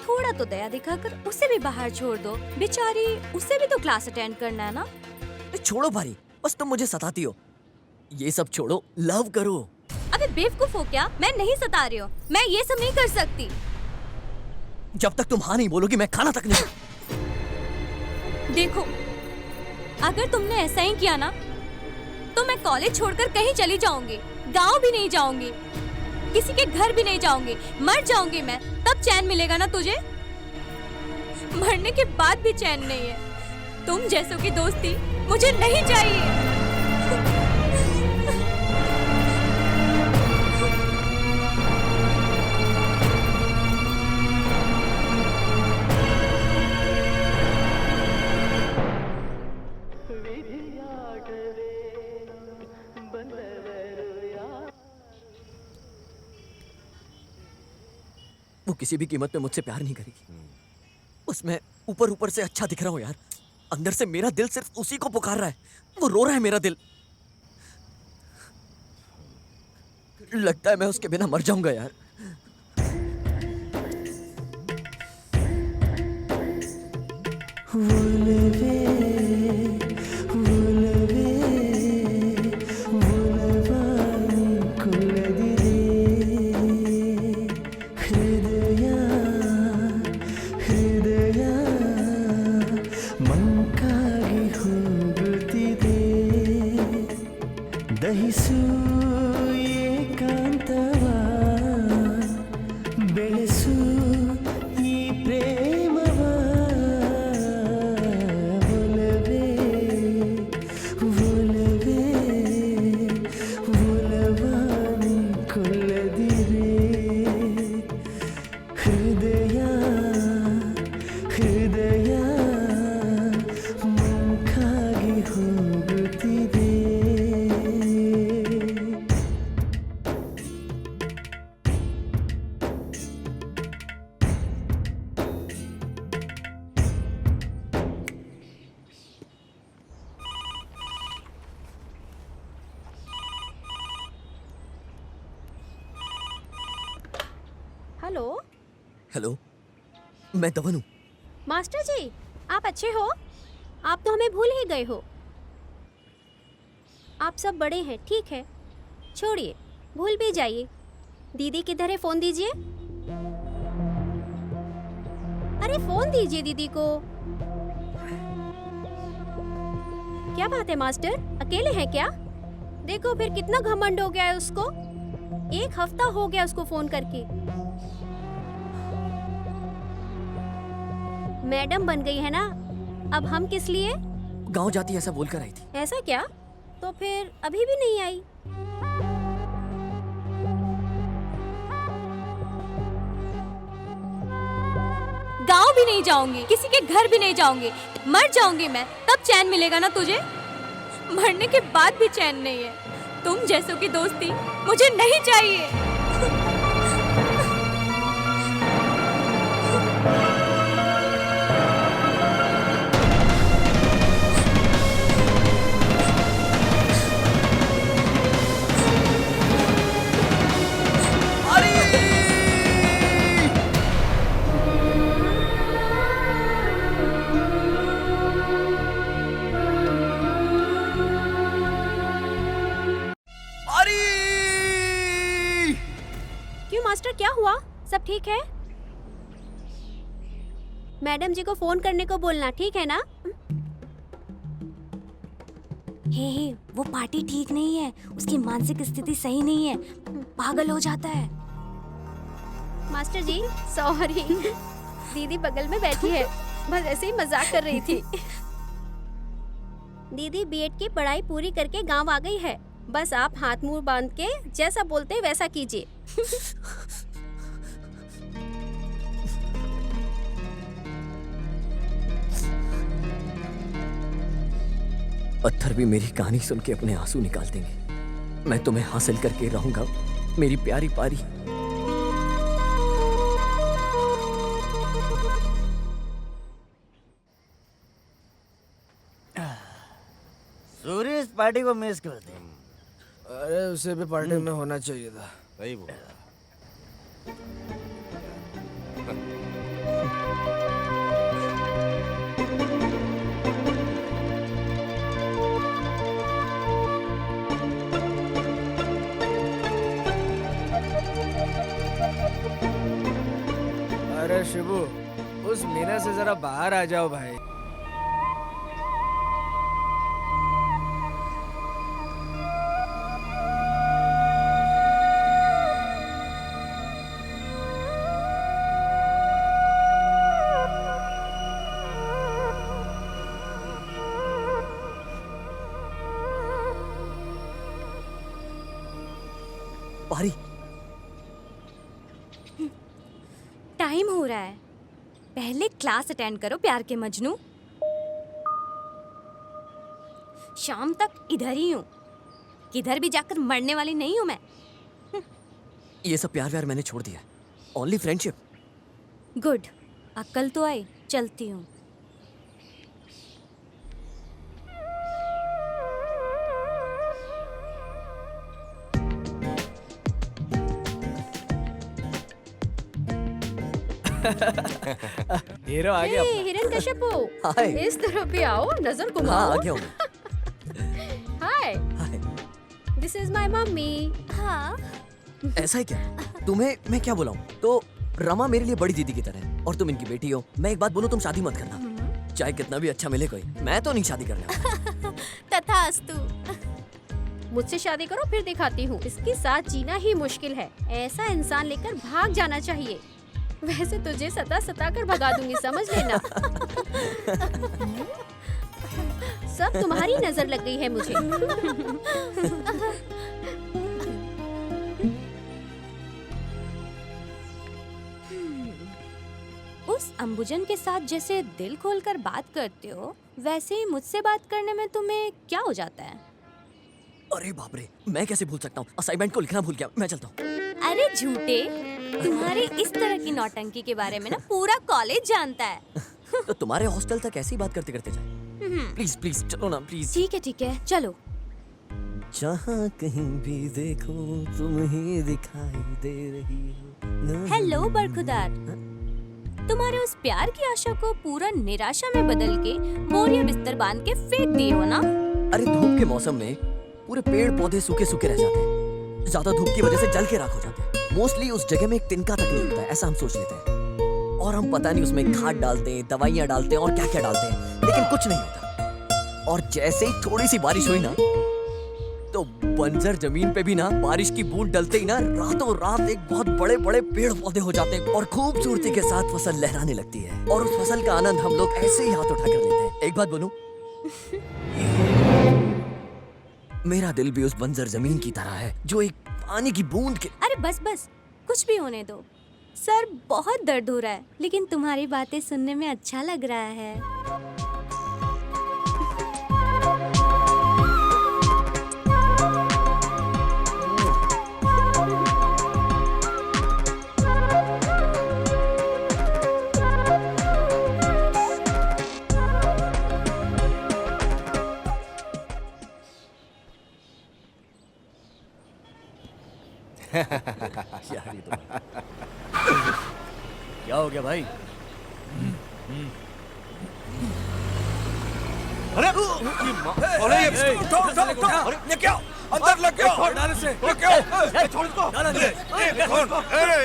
थोड़ा तो दया दिखाकर उसे भी बाहर छोड़ दो, बेचारी उसे भी तो क्लास अटेंड करना है ना। छोड़ो भारी, बस तुम मुझे सताती हो। ये सब छोड़ो, लव करो। अबे बेवकूफ हो क्या? मैं नहीं सता रही हूँ, मैं ये सब नहीं कर सकती। जब तक तुम हाँ नहीं बोलोगी मैं खाना तक नहीं। देखो, अगर तुमने ऐसा ही किया ना तो मैं कॉलेज छोड़कर कहीं चली जाऊंगी, गांव भी नहीं जाऊंगी, किसी के घर भी नहीं जाऊंगी, मर जाऊंगी मैं, तब चैन मिलेगा ना तुझे? मरने के बाद भी चैन नहीं है। तुम जैसों की दोस्ती मुझे नहीं चाहिए। वो किसी भी कीमत पे मुझसे प्यार नहीं करेगी। उसमें ऊपर ऊपर से अच्छा दिख रहा हूँ यार, अंदर से मेरा दिल सिर्फ उसी को पुकार रहा है। वो रो रहा है मेरा दिल। लगता है मैं उसके बिना मर जाऊंगा यार। हेलो हेलो, मैं दवन हूँ। मास्टर जी, आप अच्छे हो? आप तो हमें भूल ही गए हो। आप सब बड़े हैं, ठीक है, छोड़िए, भूल भी जाइए। दीदी किधर है? फोन दीजिए। अरे फोन दीजिए दीदी को। क्या बात है मास्टर, अकेले हैं क्या? देखो फिर कितना घमंड हो गया है उसको। 1 हफ्ता हो गया उसको फोन करके। मैडम बन गई है ना, अब हम किस लिए? गांव जाती ऐसा बोलकर आई थी। ऐसा क्या? तो फिर अभी भी नहीं आई? गांव भी नहीं जाऊंगी, किसी के घर भी नहीं जाऊंगी, मर जाऊंगी मैं, तब चैन मिलेगा ना तुझे? मरने के बाद भी चैन नहीं है। तुम जैसों की दोस्ती मुझे नहीं चाहिए। क्यों मास्टर, क्या हुआ? सब ठीक है? मैडम जी को फोन करने को बोलना, ठीक है ना? हे, वो पार्टी ठीक नहीं है, उसकी मानसिक स्थिति सही नहीं है, पागल हो जाता है। मास्टर जी सॉरी, दीदी बगल में बैठी है, बस ऐसे ही मजाक कर रही थी। दीदी बीएड की पढ़ाई पूरी करके गांव आ गई है, बस आप हाथ मुंह बांध के जैसा बोलते हैं वैसा कीजिए। पत्थर भी मेरी कहानी सुन के अपने आंसू निकाल देंगे। मैं तुम्हें हासिल करके रहूंगा, मेरी प्यारी पारी। सूर्य इस पार्टी को मिस करते हैं। अरे उसे भी पार्टी में होना चाहिए था। सही बोला। शिबू, उस मीना से जरा बाहर आ जाओ भाई। पारी, टाइम हो रहा है, पहले क्लास अटेंड करो प्यार के मजनू। शाम तक इधर ही हूँ, किधर भी जाकर मरने वाली नहीं हूँ मैं। ये सब प्यार व्यार मैंने छोड़ दिया। Only friendship. गुड, अक्ल तो आई, चलती हूँ। हीरो आ गया। हिरण्यकश्यपु, हाय। इस तरफ भी आओ, नजर हाँ, घुमाओ। आ गया हूँ मैं। Hi, hi. This is my mummy. हाँ, ऐसा है क्या? तुम्हें मैं क्या बोला हूँ? तो रमा मेरे लिए बड़ी दीदी की तरह है और तुम इनकी बेटी हो। मैं एक बात बोलूँ, तुम शादी मत करना, चाहे कितना भी अच्छा मिले कोई। मैं तो नहीं शादी करने वाला। तथास्तु। मुझसे शादी करो, फिर दिखाती हूँ। इसके साथ जीना ही मुश्किल है। ऐसा इंसान लेकर भाग जाना चाहिए। वैसे तुझे सता कर भगा दूंगी, समझ लेना। सब तुम्हारी नजर लग गई है मुझे। उस अंबुजन के साथ जैसे दिल खोलकर बात करते हो, वैसे ही मुझसे बात करने में तुम्हें क्या हो जाता है? अरे बाप रे, मैं कैसे भूल सकता हूँ? असाइनमेंट को लिखना भूल गया, मैं चलता हूँ। अरे झूठे, तुम्हारी इस तरह की नौटंकी के बारे में ना पूरा कॉलेज जानता है। तो तुम्हारे हॉस्टल तक ऐसी बात करते करते जाए। प्लीज प्लीज चलो ना, प्लीज। ठीक है, चलो। जहाँ कहीं भी देखो तुम ही दिखाई दे रही हो। हेलो बरखुदार, तुम्हारे उस प्यार की आशा को पूरा निराशा में बदल के मोरिया बिस्तर बांध के फेंक दिए हो ना? अरे धूप के मौसम में पूरे पेड़ पौधे सूखे सूखे रह जाते हैं। ज्यादा धूप की वजह से जल के राख हो जाते हैं। मोस्टली उस जगह में एक तिनका तक नहीं होता है, ऐसा हम सोच लेते हैं। और हम पता नहीं उसमें खाद डालते हैं, दवाइयाँ डालते हैं और क्या क्या डालते हैं, लेकिन कुछ नहीं होता। और जैसे ही थोड़ी सी बारिश हुई ना, तो बंजर जमीन पे भी ना बारिश की बूंद डलते ही ना रातों रात एक बहुत बड़े बड़े पेड़ पौधे हो जाते हैं और खूबसूरती के साथ फसल लहराने लगती है। और उस फसल का आनंद हम लोग ऐसे ही हाथ उठा कर लेते हैं। एक बात बोलूं, मेरा दिल भी उस बंजर जमीन की तरह है जो एक पानी की बूंद के। अरे बस कुछ भी होने दो। सर बहुत दर्द हो रहा है, लेकिन तुम्हारी बातें सुनने में अच्छा लग रहा है। क्या हो गया भाई? अरे ये क्या अंदर लग गया? डाल इसे। छोड़ इसको। कौन?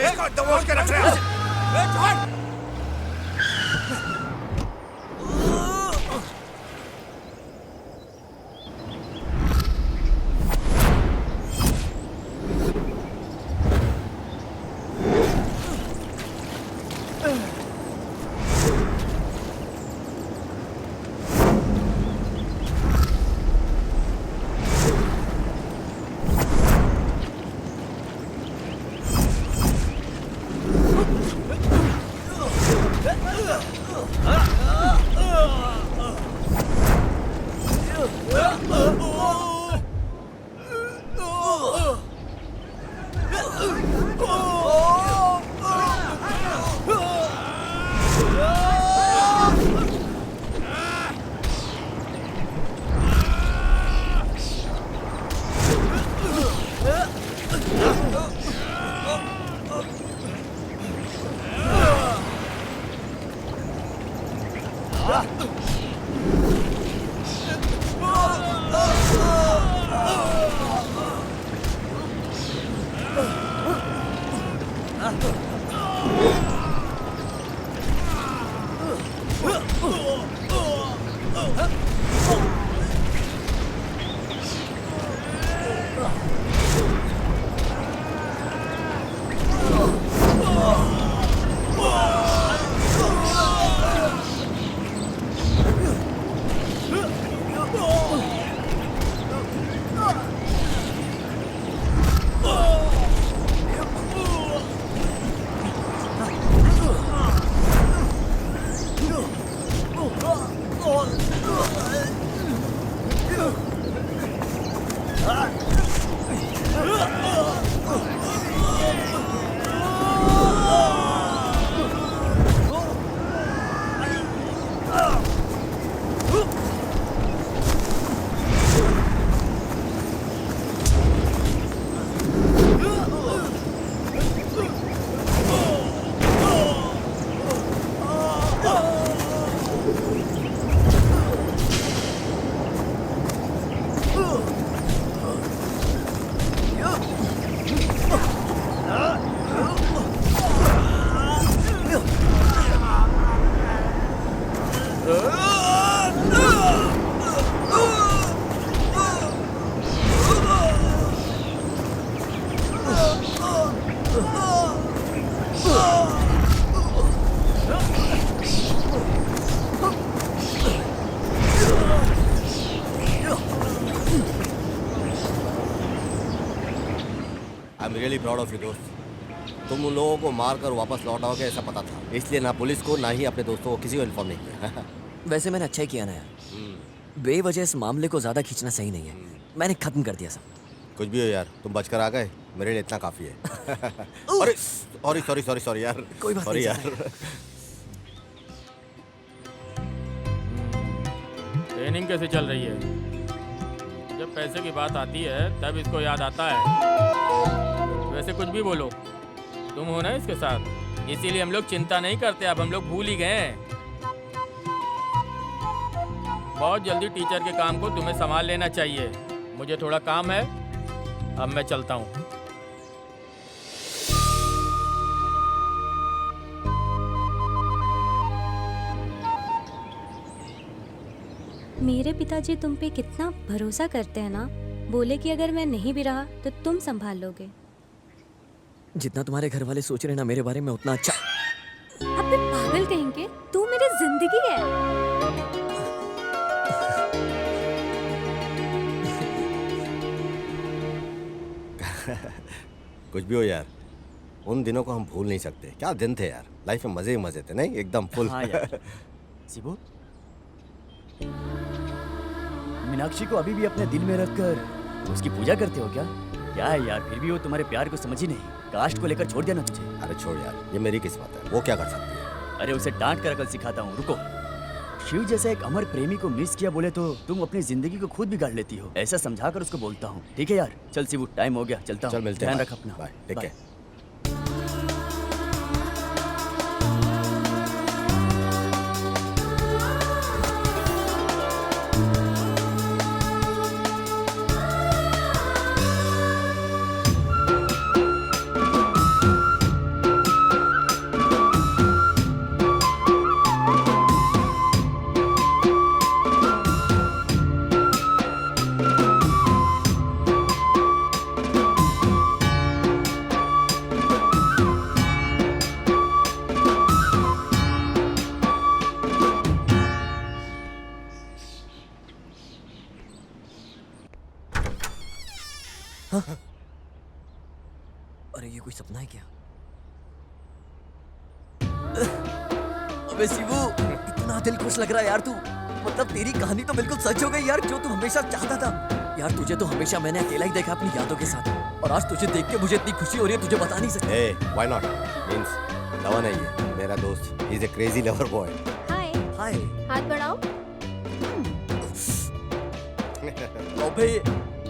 इसको दबोच के रख रहे हैं। I am really proud of you दोस्त। तुम उन लोगों को मारकर वापस लौट आओगे ऐसा पता था, इसलिए ना पुलिस को ना ही अपने दोस्तों को किसी को इन्फॉर्म नहीं किया। वैसे मैंने अच्छा ही किया ना यार, बेवजह इस मामले को ज्यादा खींचना सही नहीं है। मैंने खत्म कर दिया सब। कुछ भी हो यार, तुम बचकर आ गए, मेरे लिए इतना काफी है। अरे सॉरी सॉरी सॉरी सॉरी यार, कोई बात सॉरी नहीं यार। ट्रेनिंग कैसे चल रही है? जब पैसे की बात आती है तब इसको याद आता है। वैसे कुछ भी बोलो, तुम हो ना इसके साथ, इसीलिए हम लोग चिंता नहीं करते। अब हम लोग भूल ही गए हैं। बहुत जल्दी टीचर के काम को तुम्हें संभाल लेना चाहिए। मुझे थोड़ा काम है, अब मैं चलता हूँ। मेरे पिताजी तुम पे कितना भरोसा करते हैं ना। बोले कि अगर मैं नहीं भी रहा तो तुम संभाल लोगे। जितना तुम्हारे घर वाले सोच रहे हैं ना मेरे बारे में, उतना अच्छा। अबे पागल कहेंगे, तू मेरी जिंदगी है। कुछ भी हो यार, उन दिनों को हम भूल नहीं सकते। क्या दिन थे यार, लाइफ में मजे ही मजे थे, नहीं एकदम फुल। हाँ यार। शिबू, मीनाक्षी को अभी भी अपने दिल में रखकर उसकी पूजा करते हो क्या? क्या है यार, फिर भी वो तुम्हारे प्यार को समझ ही नहीं। कास्ट को लेकर छोड़ दिया ना तुझे। अरे छोड़ यार, ये मेरी किस्मत है, वो क्या कर सकती है। अरे उसे डांट कर अकल सिखाता हूँ, रुको। शिव जैसा एक अमर प्रेमी को मिस किया बोले तो तुम अपनी जिंदगी को खुद बिगाड़ लेती हो। ऐसा समझा कर उसको बोलता हूँ। ठीक है यार, चल शिवू, टाइम हो गया, चलता हूँ। चल मिलते हैं, ध्यान बाय। रख अपना। Bye, take care. अरे ये कोई सपना है क्या? अबे शिवू, इतना दिल खुश लग रहा है यार तू। मतलब तेरी कहानी तो बिल्कुल सच हो गई यार, जो तू हमेशा चाहता था। यार तुझे तो हमेशा मैंने अकेला ही देखा अपनी यादों के साथ, और आज तुझे देख के मुझे इतनी खुशी हो रही है, तुझे बता नहीं सकता। Hey, why not? Means लवा नहीं है, मेरा दोस्त। He's a crazy lover boy. हाय। हाय। हाथ बढ़ाओ। अबे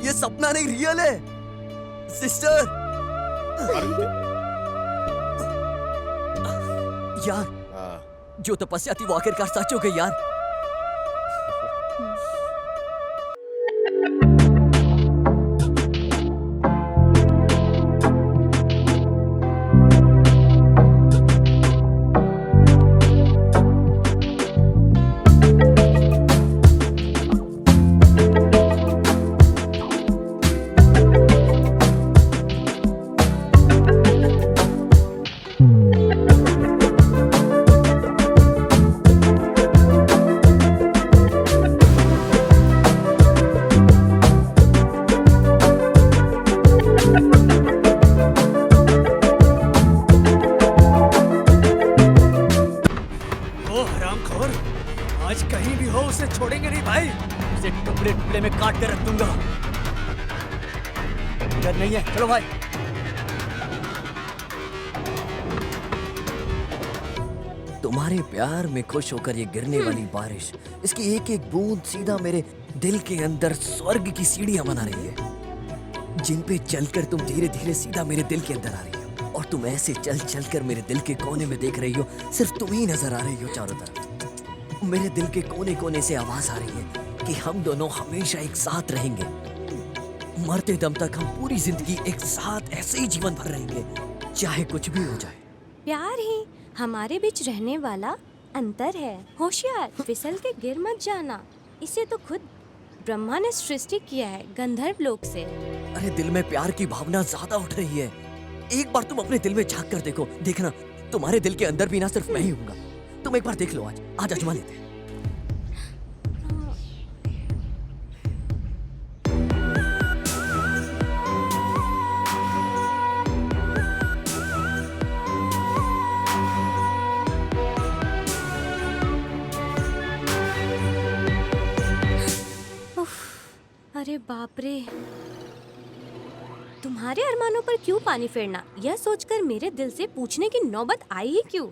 ये सपना नहीं, रियल है सिस्टर। यार जो तपस्या थी वो आखिरकार सच हो गई यार। आज कहीं भी हो उसे छोड़ेंगे नहीं भाई। उसे टुकड़े टुकड़े में काट कर रख दूंगा। इधर नहीं है, चलो भाई। तुम्हारे प्यार में खुश होकर ये गिरने वाली बारिश, इसकी एक एक बूंद सीधा मेरे दिल के अंदर स्वर्ग की सीढ़ियां बना रही है, जिन पे चलकर तुम धीरे धीरे सीधा मेरे दिल के अंदर आ रही हो। और तुम ऐसे चल चल कर मेरे दिल के कोने में देख रही हो, सिर्फ तुम ही नजर आ रही हो चारों तरफ। मेरे दिल के कोने कोने से आवाज आ रही है कि हम दोनों हमेशा एक साथ रहेंगे। मरते दम तक हम पूरी जिंदगी एक साथ ऐसे ही जीवन भर रहेंगे, चाहे कुछ भी हो जाए। प्यार ही हमारे बीच रहने वाला अंतर है। होशियार, फिसल के गिर मत जाना। इसे तो खुद ब्रह्मा ने सृष्टि किया है गंधर्व लोक से। अरे दिल में प्यार की भावना ज्यादा उठ रही है। एक बार तुम अपने दिल में झांक कर देखो, देखना तुम्हारे दिल के अंदर भी ना सिर्फ मैं ही हूँगा। तुम एक बार देख लो, आज आजमा लेते हैं। अरे बाप रे, तुम्हारे अरमानों पर क्यों पानी फेरना, यह सोचकर मेरे दिल से पूछने की नौबत आई ही क्यों?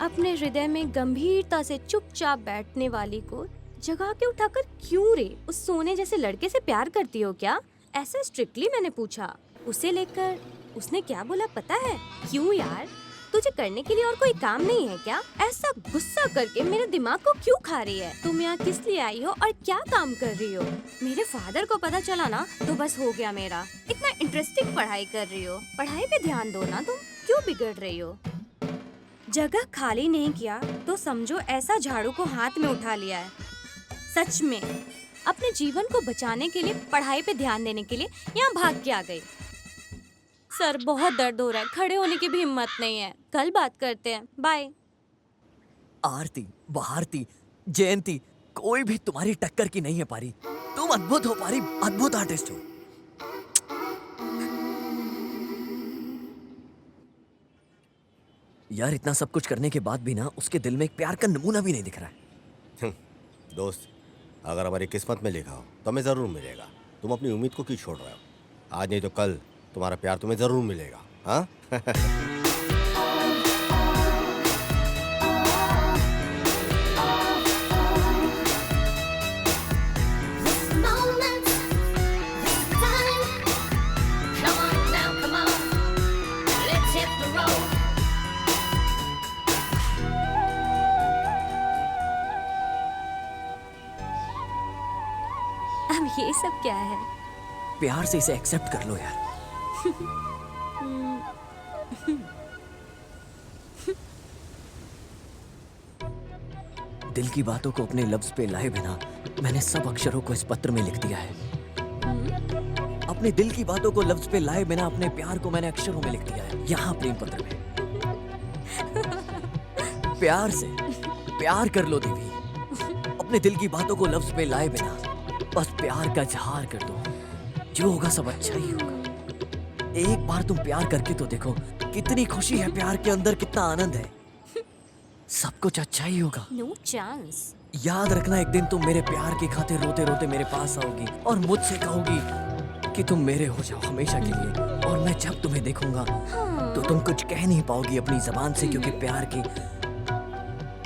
अपने हृदय में गंभीरता से चुपचाप बैठने वाली को जगा के उठाकर क्यों रे उस सोने जैसे लड़के से प्यार करती हो क्या? ऐसा स्ट्रिक्टली मैंने पूछा। उसे लेकर उसने क्या बोला पता है? क्यों यार, तुझे करने के लिए और कोई काम नहीं है क्या? ऐसा गुस्सा करके मेरे दिमाग को क्यों खा रही है? तुम यहाँ किस लिए आई हो और क्या काम कर रही हो? मेरे फादर को पता चला ना तो बस हो गया मेरा। इतना इंटरेस्टिंग पढ़ाई कर रही हो, पढ़ाई पे ध्यान दो ना, तुम क्यों बिगड़ रही हो? जगह खाली नहीं किया तो समझो ऐसा झाड़ू को हाथ में उठा लिया है। सच में अपने जीवन को बचाने के लिए, पढ़ाई पे ध्यान देने के लिए यहाँ भाग के आ गई। सर बहुत दर्द हो रहा है, खड़े होने की भी हिम्मत नहीं है। कल बात करते हैं, बाय। आरती, भारती, जयंती, कोई भी तुम्हारी टक्कर की नहीं है पारी। तुम अद्भुत हो पारी, अद्भुत आर्टिस्ट हो। यार इतना सब कुछ करने के बाद भी ना उसके दिल में एक प्यार का नमूना भी नहीं दिख रहा है। दोस्त, अगर हमारी किस्मत में लिखा हो तो हमें जरूर मिलेगा। तुम अपनी उम्मीद को क्यों छोड़ रहे हो? आज नहीं तो कल तुम्हारा प्यार तुम्हें जरूर मिलेगा। हाँ? अब ये सब क्या है? प्यार से इसे एक्सेप्ट कर लो यार। दिल की बातों को अपने लफ्ज पे लाए बिना मैंने सब अक्षरों को इस पत्र में लिख दिया है। अपने दिल की बातों को लफ्ज पे लाए बिना अपने प्यार को मैंने अक्षरों में लिख दिया है, यहाँ प्रेम पत्र में। प्यार से प्यार कर लो देवी, अपने दिल की बातों को लफ्ज पे लाए बिना बस प्यार का इजहार कर दो। जो होगा सब अच्छा ही होगा। एक बार तुम प्यार करके तो देखो, कितनी खुशी है प्यार के अंदर, कितना आनंद है। सब कुछ अच्छा ही होगा। No chance. याद रखना, एक दिन तुम मेरे प्यार की खातिर रोते रोते मेरे पास आओगी और मुझसे कहोगी कि तुम मेरे हो जाओ हमेशा के लिए। और मैं जब तुम्हें देखूंगा तो तुम कुछ कह नहीं पाओगी अपनी जबान से, क्योंकि प्यार की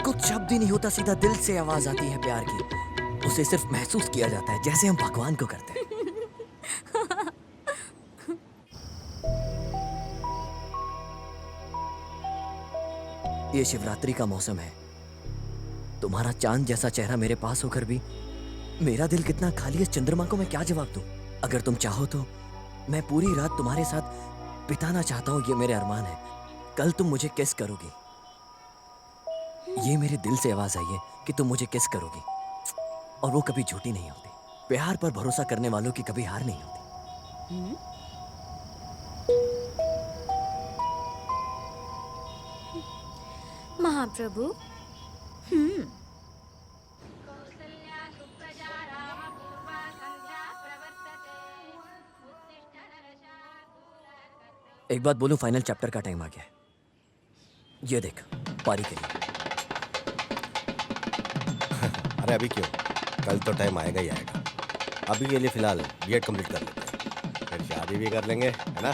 कुछ शब्द ही नहीं होता, सीधा दिल से आवाज आती है प्यार की। उसे सिर्फ महसूस किया जाता है, जैसे हम भगवान को करते हैं। ये शिवरात्रि का मौसम है। तुम्हारा चांद जैसा चेहरा मेरे पास होकर भी मेरा दिल कितना खाली है। चंद्रमा को मैं क्या जवाब दूं? अगर तुम चाहो तो मैं पूरी रात तुम्हारे साथ बिताना चाहता हूं, ये मेरे अरमान है। कल तुम मुझे किस करोगी, ये मेरे दिल से आवाज आई है कि तुम मुझे किस करोगी, और वो कभी झूठी नहीं होती। प्यार पर भरोसा करने वालों की कभी हार नहीं होती। महाप्रभु, एक बात बोलूं, फाइनल चैप्टर का टाइम आ गया है। ये देख, पारी के लिए। अरे अभी क्यों, कल तो टाइम आएगा ही आएगा। अभी के लिए फिलहाल बीएड कंप्लीट कर लेते हैं, फिर शादी भी कर लेंगे, है ना?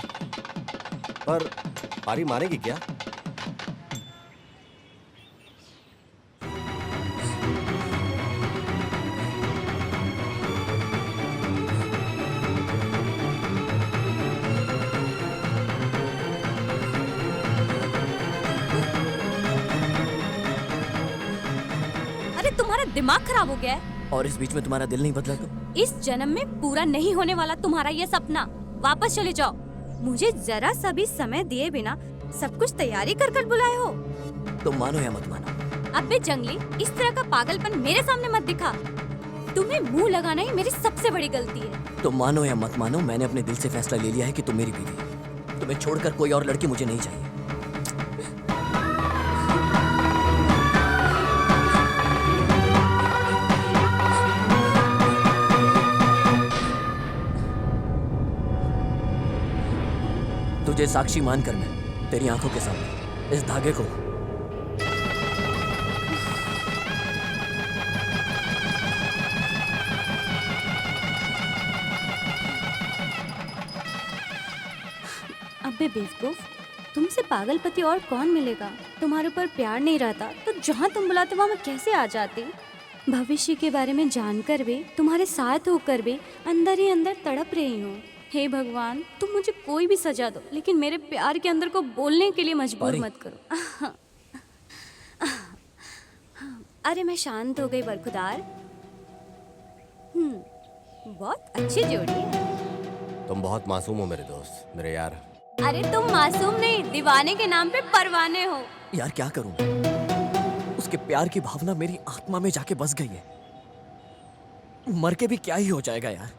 पर पारी मानेगी क्या? अरे तुम्हारा दिमाग खराब हो गया है? और इस बीच में तुम्हारा दिल नहीं बदला तो? इस जन्म में पूरा नहीं होने वाला तुम्हारा ये सपना। वापस चले जाओ। मुझे जरा सा भी समय दिए बिना सब कुछ तैयारी कर कर बुलाए हो। तुम मानो या मत मानो, अबे जंगली, इस तरह का पागलपन मेरे सामने मत दिखा। तुम्हें मुंह लगाना ही मेरी सबसे बड़ी गलती है। तुम मानो या मत मानो, मैंने अपने दिल से फैसला ले लिया है कि तुम मेरी बीवी हो। तुम्हें छोड़कर कोई और लड़की मुझे नहीं चाहिए। तुझे साक्षी मानकर मैं तेरी आंखों के सामने इस धागे को अबे बेवकूफ, तुमसे पागल पति और कौन मिलेगा? तुम्हारे ऊपर प्यार नहीं रहता तो जहाँ तुम बुलाते वहाँ मैं कैसे आ जाती? भविष्य के बारे में जानकर भी, तुम्हारे साथ होकर भी अंदर ही अंदर तड़प रही हूँ। हे भगवान, तुम मुझे कोई भी सजा दो, लेकिन मेरे प्यार के अंदर को बोलने के लिए मजबूर मत करो। अरे मैं शांत हो गई बरखुदार। बहुत अच्छी जोड़ी है। तुम बहुत मासूम हो मेरे दोस्त, मेरे यार। अरे तुम मासूम नहीं, दीवाने के नाम पे परवाने हो। यार क्या करूं? उसके प्यार की भावना मेरी आत्मा में जाके बस गई है। मर के भी क्या ही हो जाएगा यार।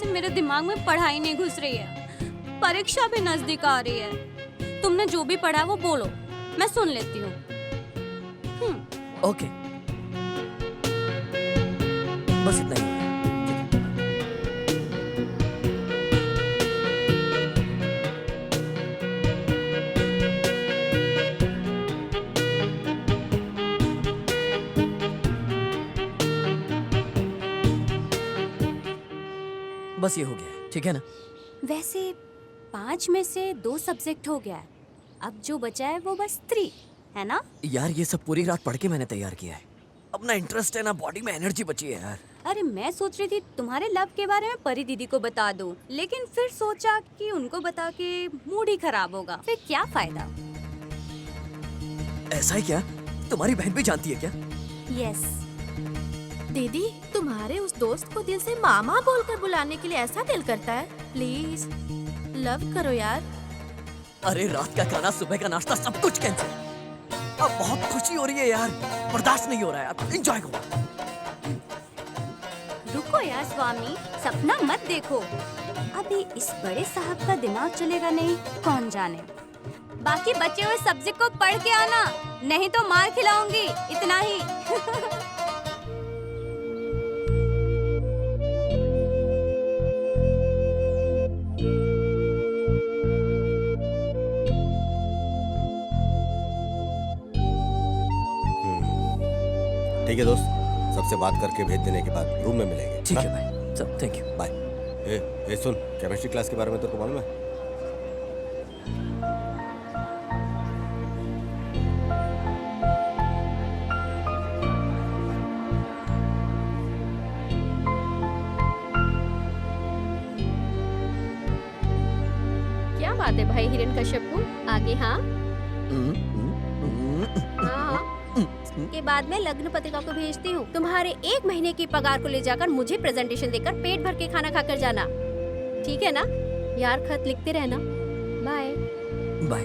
मेरे दिमाग में पढ़ाई नहीं घुस रही है। परीक्षा भी नजदीक आ रही है। तुमने जो भी पढ़ा वो बोलो, मैं सुन लेती हूँ। ओके, बस इतना ही। बस ये हो गया, ठीक है ना? वैसे 5 में से 2 सब्जेक्ट हो गया है। अब जो बचा है वो बस 3 है ना? यार ये सब पूरी रात पढ़ के मैंने तैयार किया है। अपना इंटरेस्ट है ना, बॉडी में एनर्जी बची है यार। अरे मैं सोच रही थी तुम्हारे लव के बारे में परी दीदी को बता दूं, लेकिन फिर सोचा कि उनको बता के मूड ही खराब होगा, फिर क्या फायदा। ऐसा ही क्या? तुम्हारी बहन भी जानती है क्या? यस। दीदी, तुम्हारे उस दोस्त को दिल से मामा बोलकर बुलाने के लिए ऐसा दिल करता है? प्लीज लव करो यार। अरे रात का खाना, सुबह का नाश्ता, सब कुछ कैंसिल। अब बहुत खुशी हो रही है यार, बर्दाश्त नहीं हो रहा है। अब एंजॉय करो। रुको यार स्वामी, सपना मत देखो। अभी इस बड़े साहब का दिमाग चलेगा नहीं, कौन जाने। बाकी बचे हुए सब्जेक्ट को पढ़ के आना, नहीं तो मार खिलाऊंगी, इतना ही। ठीक है दोस्त, सबसे बात करके भेज देने के बाद रूम में मिलेंगे। ठीक है भाई, सब थैंक यू, बाय। ए सुन, केमिस्ट्री क्लास के बारे में तेरे को मालूम है? क्या बात है भाई हिरण्यकश्यप, आगे हाँ? हाँ, के बाद में लग्न पत्रिका को भेजती हूँ। तुम्हारे 1 महीने की पगार को ले जाकर मुझे प्रेजेंटेशन देकर पेट भर के खाना खाकर जाना, ठीक है ना? यार खत लिखते रहना। Bye bye.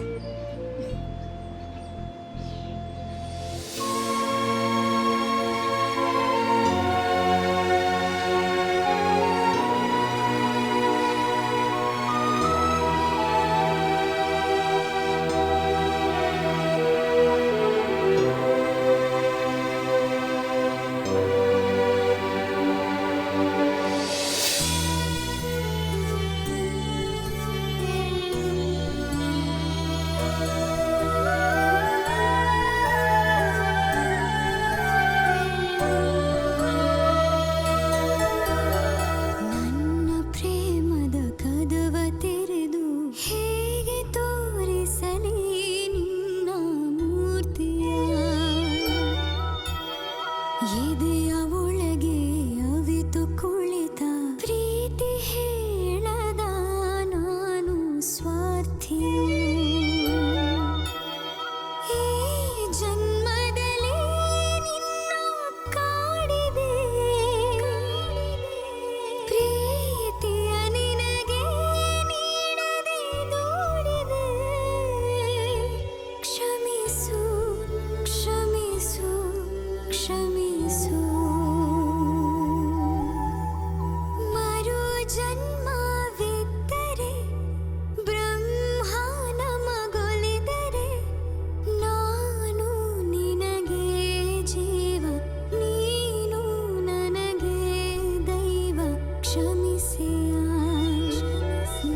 ಕ್ಷಮಿಸೆಯ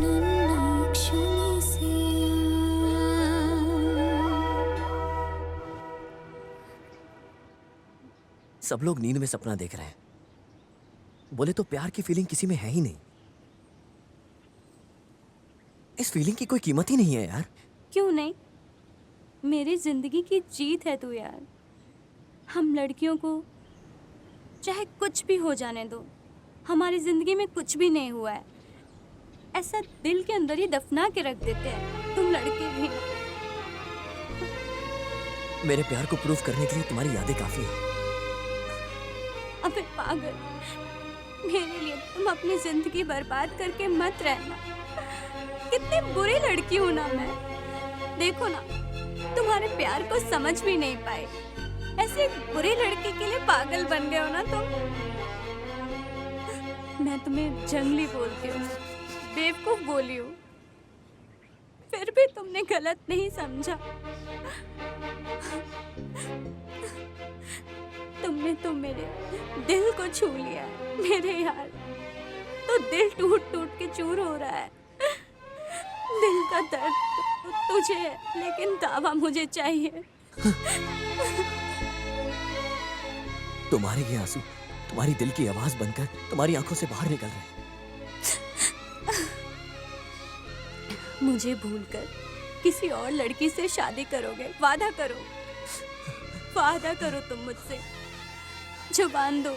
ನನ್ನ ಕ್ಷಮಿಸೆಯ सब लोग नींद में सपना देख रहे हैं। बोले तो प्यार की फीलिंग किसी में है ही नहीं। इस फीलिंग की कोई कीमत ही नहीं है यार। क्यों नहीं? मेरी जिंदगी की जीत है तू यार। हम लड़कियों को चाहे कुछ भी हो जाने दो, हमारी जिंदगी में कुछ भी नहीं हुआ है ऐसा दिल के अंदर ही दफना के रख देते हैं। तुम लड़के भी मेरे प्यार को प्रूव करने के लिए तुम्हारी यादें काफी है। अबे पागल, मेरे लिए तुम अपनी जिंदगी बर्बाद करके मत रहना। कितनी बुरी लड़की हूं ना मैं। देखो ना, तुम्हारे प्यार को समझ भी नहीं पाए। ऐसे एक बुरी लड़की के लिए पागल बन गए हो ना तुम। मैं तुम्हें जंगली बोलती हूँ, बेवकूफ बोली हूँ, फिर भी तुमने गलत नहीं समझा। तुमने तो मेरे दिल को छू लिया है मेरे यार। तो दिल टूट टूट के चूर हो रहा है। दिल का दर्द तो तुझे है, लेकिन दावा मुझे चाहिए। तुम्हारे ये आंसू तुम्हारी दिल की आवाज बनकर तुम्हारी आंखों से बाहर निकल रहे हैं। मुझे भूलकर किसी और लड़की से शादी करोगे? वादा करो, वादा करो तुम मुझसे। जुबान दो।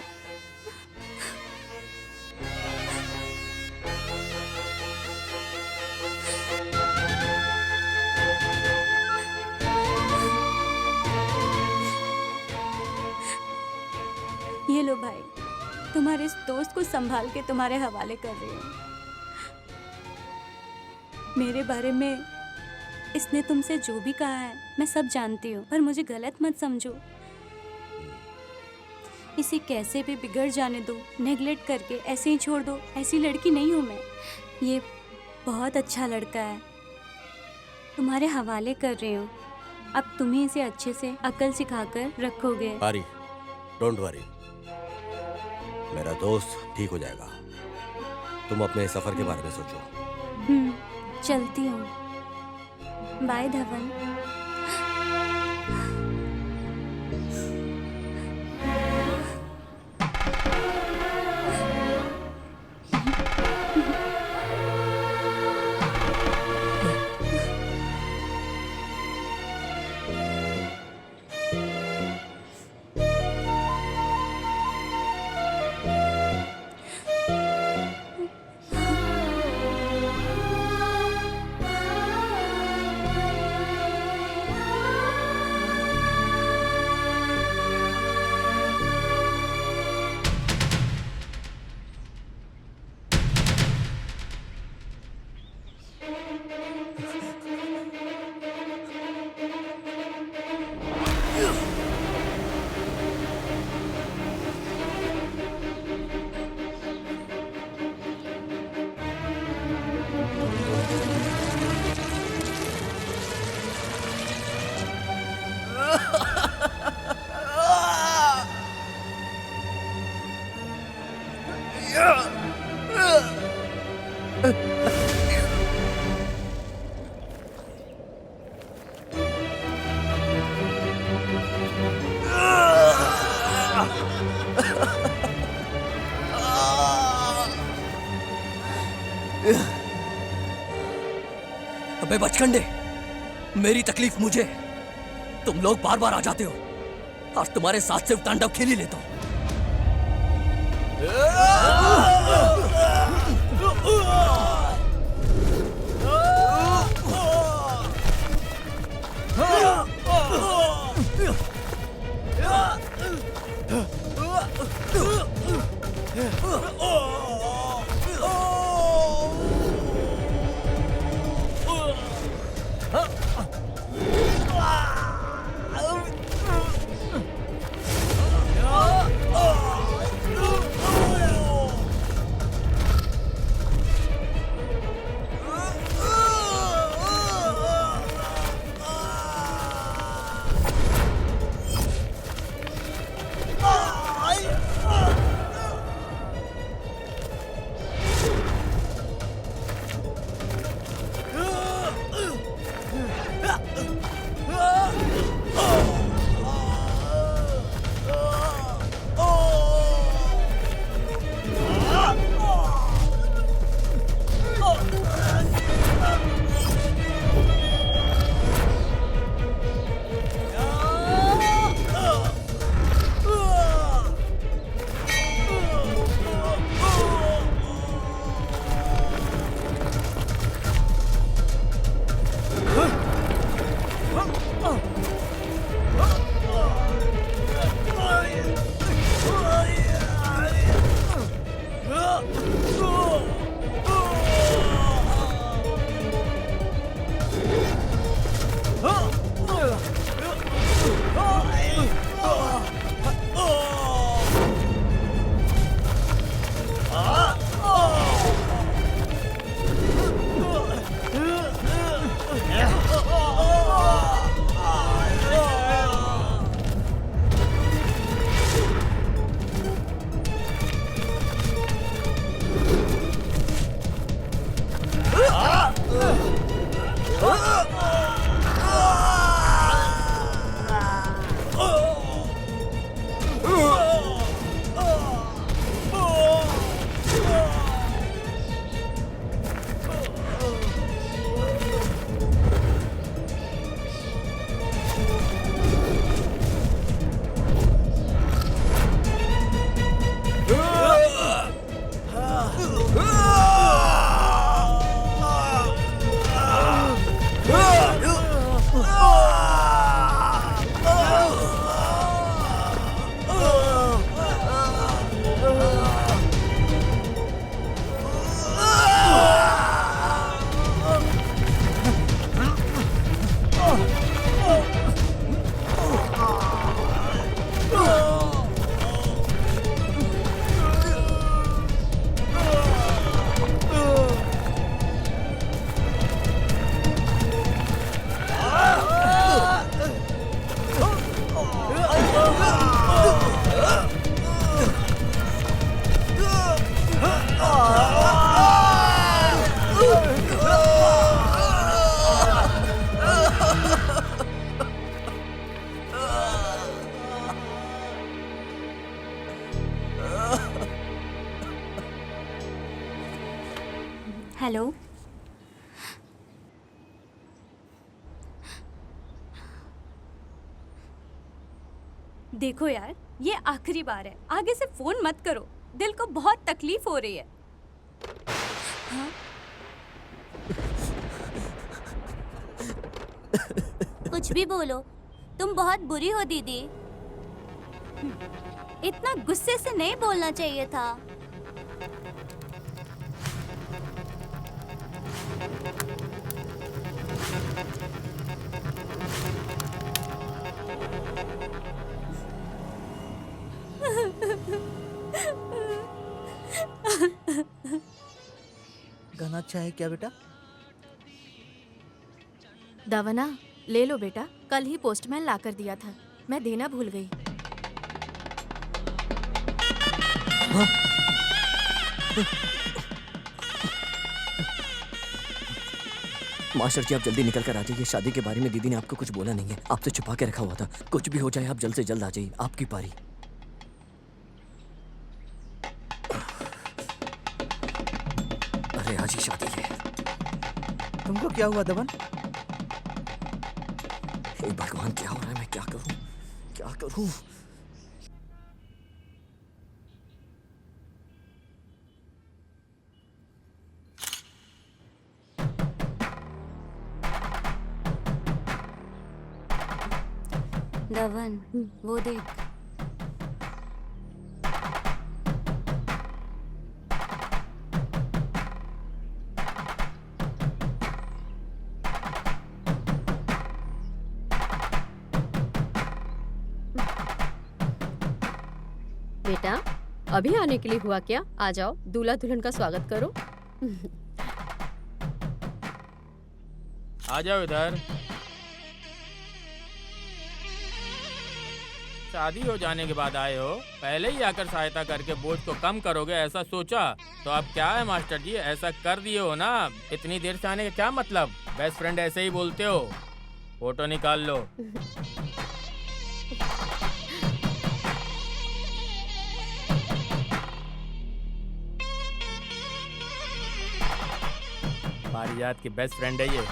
ये लो भाई, तुम्हारे इस दोस्त को संभाल के तुम्हारे हवाले कर रही हूँ। मेरे बारे में इसने तुमसे जो भी कहा है मैं सब जानती हूँ, पर मुझे गलत मत समझो। इसे कैसे भी बिगड़ जाने दो, नेगलेक्ट करके ऐसे ही छोड़ दो। ऐसी लड़की नहीं हूँ मैं। ये बहुत अच्छा लड़का है, तुम्हारे हवाले कर रही हूँ। अब तुम ही इसे अच्छे से अकल सिखाकर रखोगे। पारी, डोंट वरी, मेरा दोस्त ठीक हो जाएगा। तुम अपने सफर के बारे में सोचो। चलती हूँ। बाय धवन। अबे बचकंडे, मेरी तकलीफ मुझे, तुम लोग बार बार आ जाते हो और तुम्हारे साथ सिर्फ तांडव खेल ही लेता हूं। हेलो। देखो यार, ये आखिरी बार है, आगे से फोन मत करो, दिल को बहुत तकलीफ हो रही है। हाँ? कुछ भी बोलो, तुम बहुत बुरी हो दीदी। इतना गुस्से से नहीं बोलना चाहिए था। गाना अच्छा है क्या बेटा? दवना ले लो बेटा, कल ही पोस्टमैन ला कर दिया था, मैं देना भूल गई। मास्टर जी आप जल्दी निकल कर आ जाइए, शादी के बारे में दीदी ने आपको कुछ बोला नहीं है, आपसे छुपा के रखा हुआ था। कुछ भी हो जाए आप जल्द से जल्द आ जाइए, आपकी पारी। अरे आज ही शादी है। तुमको क्या हुआ दमन? हे भगवान क्या हो रहा है, मैं क्या करूं, क्या करूं? दवन, वो देख। बेटा अभी आने के लिए हुआ क्या? आ जाओ, दूल्हा दुल्हन का स्वागत करो। आ जाओ इधर। शादी हो जाने के बाद आए हो, पहले ही आकर सहायता करके बोझ को कम करोगे ऐसा सोचा? तो अब क्या है मास्टर जी, ऐसा कर दिए हो ना, इतनी देर से आने का क्या मतलब? बेस्ट फ्रेंड ऐसे ही बोलते हो। फोटो निकाल लो। पारिजात की बेस्ट फ्रेंड है ये।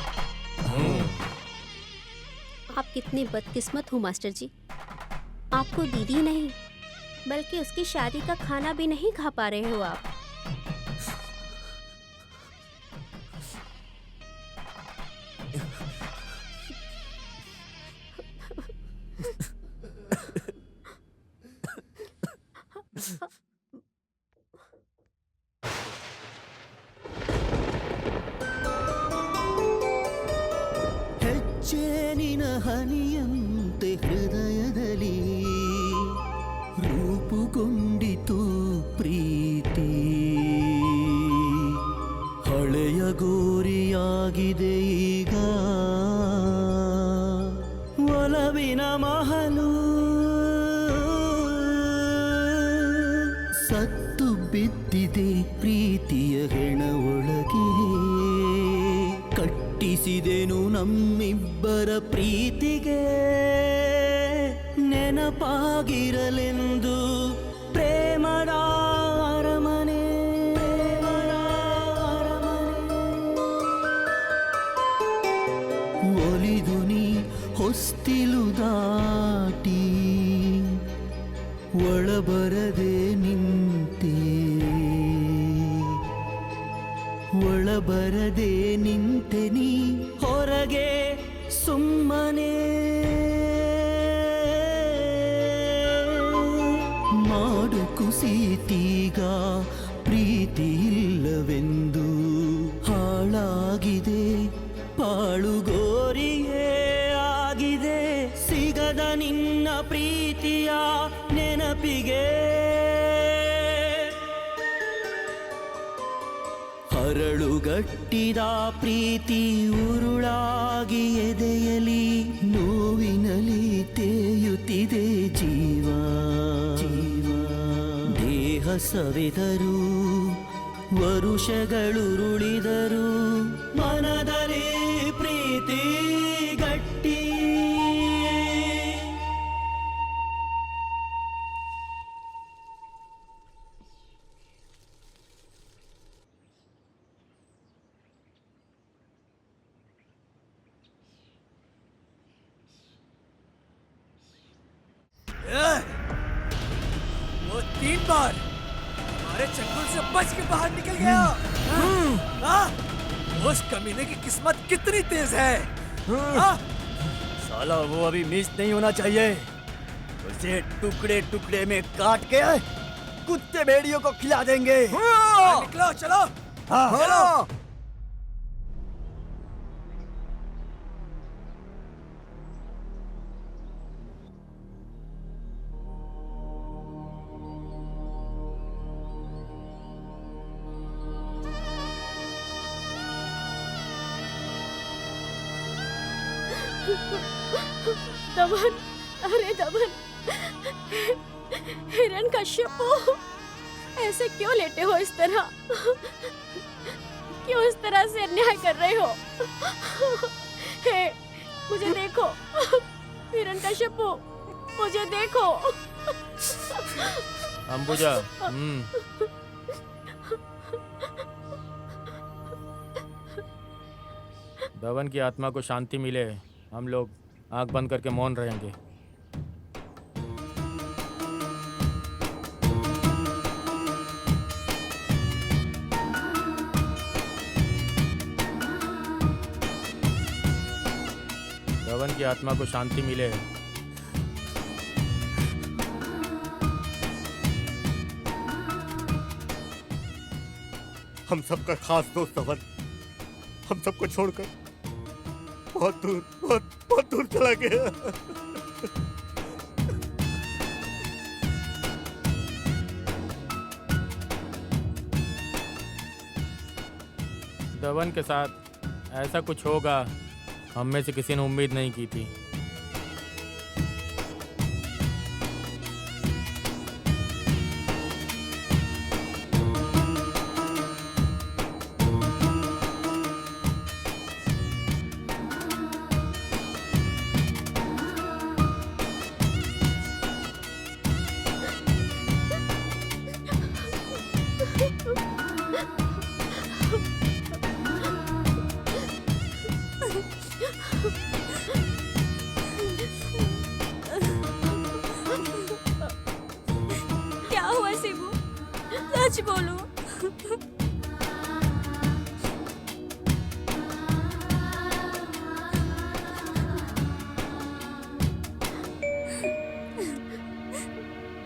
आप कितने बदकिस्मत हो मास्टर जी, आपको दीदी नहीं बल्कि उसकी शादी का खाना भी नहीं खा पा रहे हो आप। ಹೆಜ್ಜೇನಿನ ಹನಿಯಂತೆ ಹೃದಯದಲ್ಲಿ ರೂಪುಗೊಂಡಿತು ಪ್ರೀತಿ, ಹಳೆಯ ಗೋರಿಯಾಗಿದೆ ಈಗ ಒಲವಿನ ಮಹಲು, ಸತ್ತು ಬಿದ್ದಿದೆ ಪ್ರೀತಿಯ ಹೆಣ ಒಳಗೆ, ಕಟ್ಟಿಸಿದೆನು ನಮ್ಮಿಬ್ಬರ ಪ್ರೀತಿಗೆ, ನೆನಪಾಗಿರಲೆಂದು ಪ್ರೇಮದ ಅರಮನೆ, ಒಲಿದು ನೀ ಹೊಸ್ತಿಲು ದಾಟಿ ಒಳಬರದೆ ನಿಂತೆ, ಒಳಬರದೆ ನಿಂತೆ ನೀ ಹೊರಗೆ ಸುಮ್ಮನೆ, ಮಾಡು ಕುಸಿತೀಗ ಪ್ರೀತಿ ಇಲ್ಲವೆಂದು, ಹಾಳಾಗಿದೆ ಪಾಳುಗೋರಿಯೇ ಆಗಿದೆ, ಸಿಗದ ನಿನ್ನ ಪ್ರೀತಿಯ ನೆನಪಿಗೆ, ಹರಳುಗಟ್ಟಿದ ಪ್ರೀತಿ ಉರುಳಾಗಿ ಎದೆಯಲಿ, ನೋವಿನಲಿ ತೇಯುತ್ತಿದೆ ಜೀವ, ದೇಹ ಸವೆದರು ವರುಷಗಳುರುಳಿದರು, ಮನದಲ್ಲಿ ಪ್ರೀತಿ ಗಟ್ಟಿ. हमारे चंगुल से बच के बाहर निकल गया। उस कमीने की किस्मत कितनी तेज है। साला वो अभी मिस नहीं होना चाहिए। उसे टुकड़े टुकड़े में काट के कुत्ते भेड़ियों को खिला देंगे। निकलो चलो। चलो। दमन, अरे दमन, हिरण्यकश्यप, ऐसे क्यों लेटे हो इस तरह? क्यों इस तरह से अन्याय कर रहे हो? हे, मुझे देखो, हिरण्यकश्यप, मुझे देखो। अंबुजा, धवन की आत्मा को शांति मिले, हम लोग आंख बंद करके मौन रहेंगे। धवन की आत्मा को शांति मिले। हम सबका खास दोस्त धवन हम सबको छोड़कर बहुत दूर चला गया। धवन के साथ ऐसा कुछ होगा हम में से किसी ने उम्मीद नहीं की थी। क्या हुआ शिबू? सच बोलो।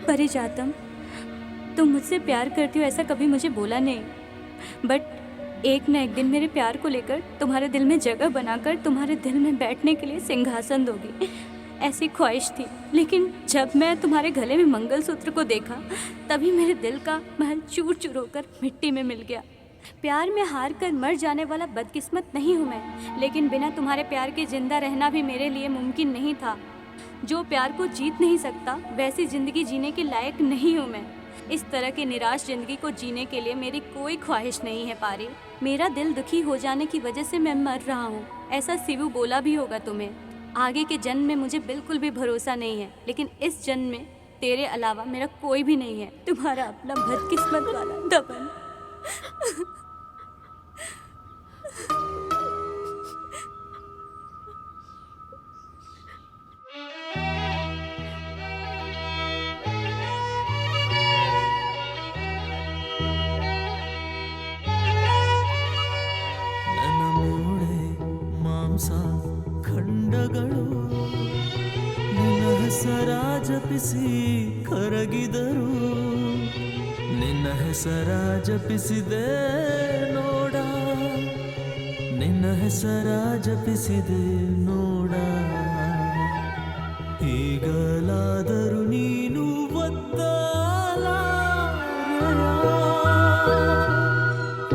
परिजातम, तुम मुझसे प्यार करती हो ऐसा कभी मुझे बोला नहीं, बट एक न एक दिन मेरे प्यार को लेकर तुम्हारे दिल में जगह बनाकर तुम्हारे दिल में बैठने के लिए सिंहासन दोगी, ऐसी ख्वाहिश थी। लेकिन जब मैं तुम्हारे गले में मंगलसूत्र को देखा तभी मेरे दिल का महल चूर चूर होकर मिट्टी में मिल गया। प्यार में हार कर मर जाने वाला बदकिस्मत नहीं हूँ मैं, लेकिन बिना तुम्हारे प्यार के जिंदा रहना भी मेरे लिए मुमकिन नहीं था। जो प्यार को जीत नहीं सकता वैसी ज़िंदगी जीने के लायक नहीं हूँ मैं। इस तरह की निराश ज़िंदगी को जीने के लिए मेरी कोई ख्वाहिश नहीं है पारी। मेरा दिल दुखी हो जाने की वजह से मैं मर रहा हूँ, ऐसा शिवू बोला भी होगा तुम्हें। आगे के जन्म में मुझे बिल्कुल भी भरोसा नहीं है, लेकिन इस जन्म में तेरे अलावा मेरा कोई भी नहीं है। तुम्हारा अपना बदकिस्मत वाला दमन। ನನ್ನ ಮೂಳೆ ಮಾಂಸ ಖಂಡಗಳು ನಿನ್ನ ಹೆಸರ ಜಪಿಸಿ ಕರಗಿದರು, ನಿನ್ನ ಹೆಸರ ಜಪಿಸಿದೆ ನೋಡ, ನಿನ್ನ ಹೆಸರ ಜಪಿಸಿದೆ ನೋಡ, ಈಗಲಾದರೂ ನೀನು ಒದ್ದಾಲಾರೆಯ,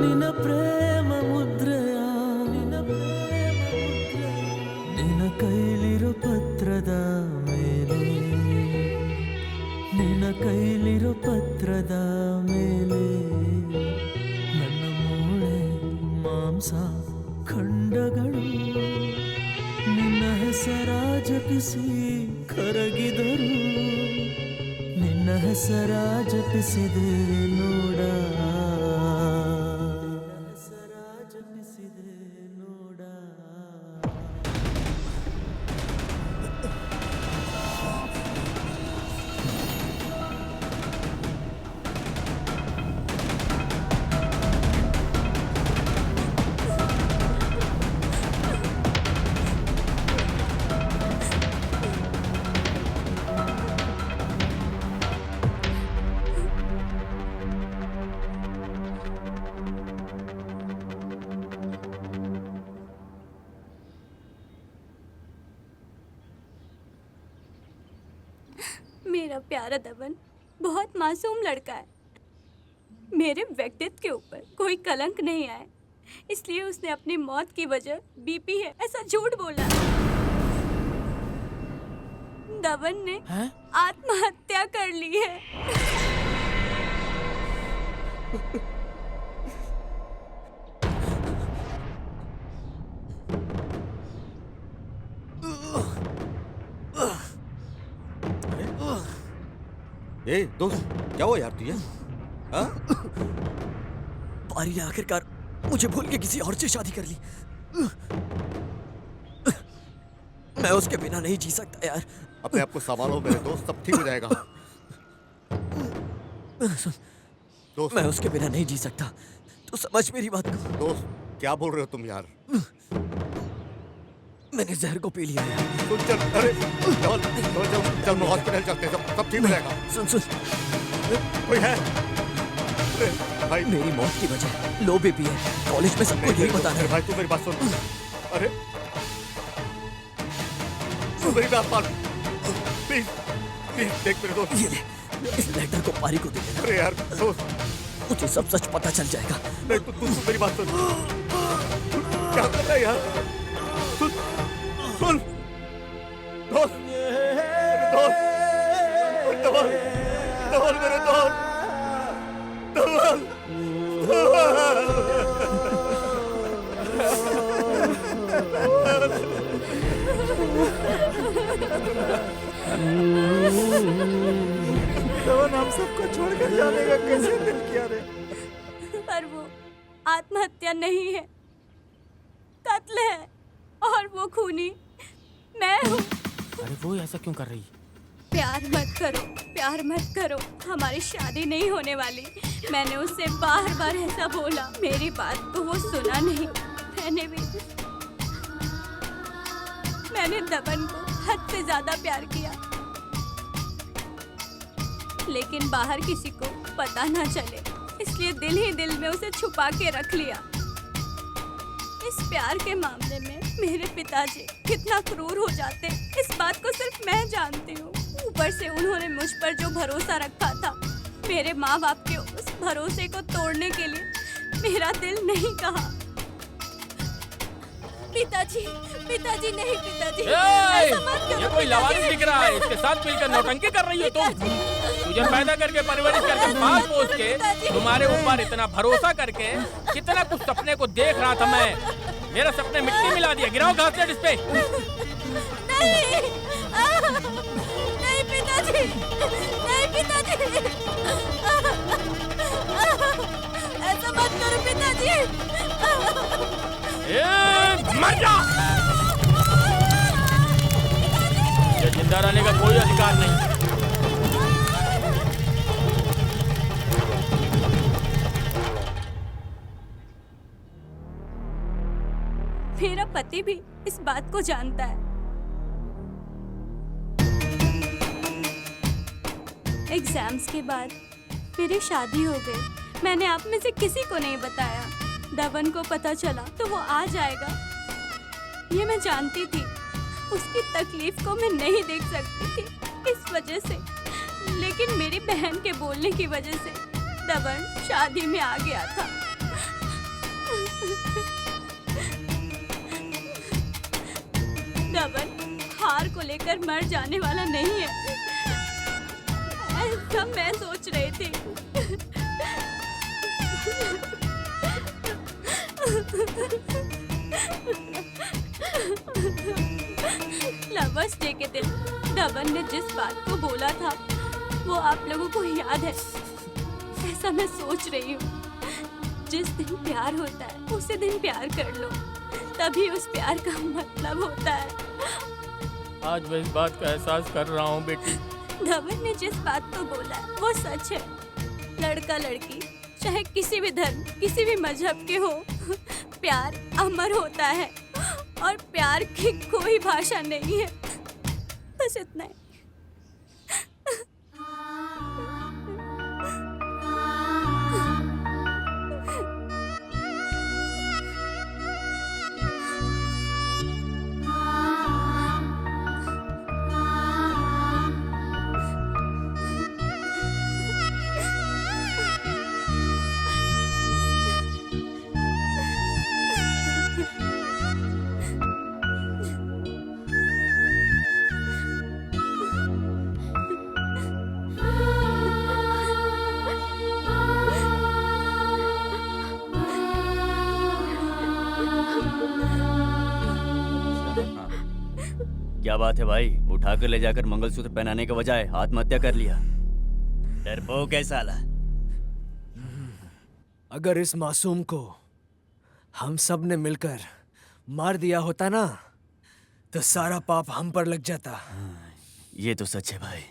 ನಿನ್ನ ಪ್ರೇಮ ಮುದ್ರೆಯ, ನಿನ್ನ ಕೈಲಿರೋ ಪತ್ರದ ಮೇಲೆ, ನಿನ್ನ ಕೈಲಿರೋ ಪತ್ರದ ಮೇಲೆ ನನ್ನ ಮೂಳೆ ಮಾಂಸ ಖಂಡಗಳು ನಿನ್ನ ಹೆಸರ ಜಪಿಸಿ ಕರಗಿದರು, ನಿನ್ನ ಹೆಸರ ಜಪಿಸಿದೆ ನೋಡ, ಹೆಸರ ಜಪಿಸಿದೆ ನೋಡ. प्यारा दबन बहुत मासूम लड़का है। मेरे व्यक्तित्व के ऊपर कोई कलंक नहीं आए, इसलिए उसने अपनी मौत की वजह बीपी है ऐसा झूठ बोला। दबन ने आत्महत्या कर ली है। ए दोस्त, क्या हुआ यार तुझे? हाँ? पारी ने आखिरकार मुझे भूल के किसी और से शादी कर ली। मैं उसके बिना नहीं जी सकता यार। अपने आप को संभालो मेरे दोस्त, सब ठीक हो जाएगा। दोस्त, मैं उसके बिना नहीं जी सकता, तो समझ मेरी बात को। दोस्त, क्या बोल रहे हो तुम यार? मैंने जहर को पी लिया है। चल, अरे चल हॉस्पिटल चलते हैं, सब ठीक हो जाएगा। सुन कोई है? भाई, मेरी मौत की वजह लो बीपी है। कॉलेज में सबको यही बताना है। भाई तू मेरी बात सुन। अरे तू मेरी बात मान, प्लीज देख मेरे दोस्त। ये ले, इस लेटर को पारी को दे देना। अरे यार दोस्त, मुझे सब सच पता चल जाएगा। नहीं तू मेरी बात सुन। क्या कर रहा है यार? सुन दोस्त, मेरे दोस्त, दबन हम सबको छोड़कर जाने का कैसे दिल किया रे? पर वो आत्महत्या नहीं है, कत्ल है, और वो खूनी मैं हूँ। अरे वो ऐसा क्यों कर रही? प्यार मत करो, प्यार मत करो, हमारी शादी नहीं होने वाली। मैंने उससे बार बार ऐसा बोला, मेरी बात को वो सुना नहीं। मैंने दबन को हद से ज्यादा प्यार किया, लेकिन बाहर किसी को पता ना चले, इसलिए दिल ही दिल में उसे छुपा के रख लिया। इस प्यार के मामले में मेरे पिताजी कितना क्रूर हो जाते, इस बात को सिर्फ मैं जानती हूँ। ऊपर से उन्होंने मुझ पर जो भरोसा रखा था, मेरे माँ बाप के उस भरोसे को तोड़ने के लिए मेरा दिल नहीं कहा। पिताजी, पिताजी नहीं, पिताजी ऐसा मत करो। ये कोई लवारिस दिख रहा है, इसके साथ मिलकर नौटंकी कर रही हो तुम। तुझे पैदा करके परवरिश करके पाल पोस के तुम्हारे ऊपर इतना भरोसा करके कितना कुछ सपने को देख रहा था मैं। मेरा सपने मिट्टी मिला दिया। गिराओ घास लेट इस पे। नहीं, नहीं पिताजी, नहीं पिताजी, ऐसा मत करो पिताजी। मर जा। ये जिंदा रहने का कोई अधिकार नहीं। मेरा पति भी इस बात को जानता है। एग्जाम्स के बाद मेरी शादी हो गई। मैंने आप में से किसी को नहीं बताया। दबन को पता चला तो वो आ जाएगा, ये मैं जानती थी। उसकी तकलीफ को मैं नहीं देख सकती थी इस वजह से, लेकिन मेरी बहन के बोलने की वजह से दबन शादी में आ गया था। दबन हार को लेकर मर जाने वाला नहीं है, ऐसा मैं सोच रही थी। लवर्स डे के दिन दबन ने जिस बात को बोला था वो आप लोगों को याद है, ऐसा मैं सोच रही हूँ। जिस दिन प्यार होता है उसी दिन प्यार कर लो, तभी उस प्यार का मतलब होता है। आज मैं इस बात का एहसास कर रहा हूँ बेटी। धवन ने जिस बात को बोला है वो सच है। लड़का लड़की चाहे किसी भी धर्म किसी भी मजहब के हो, प्यार अमर होता है और प्यार की कोई भाषा नहीं है। बस इतना ही। क्या बात है भाई, उठाकर ले जाकर मंगलसूत्र पहनाने के बजाय आत्महत्या कर लिया। डरपोक है साला। अगर इस मासूम को हम सब ने मिलकर मार दिया होता ना, तो सारा पाप हम पर लग जाता। ये तो सच है भाई।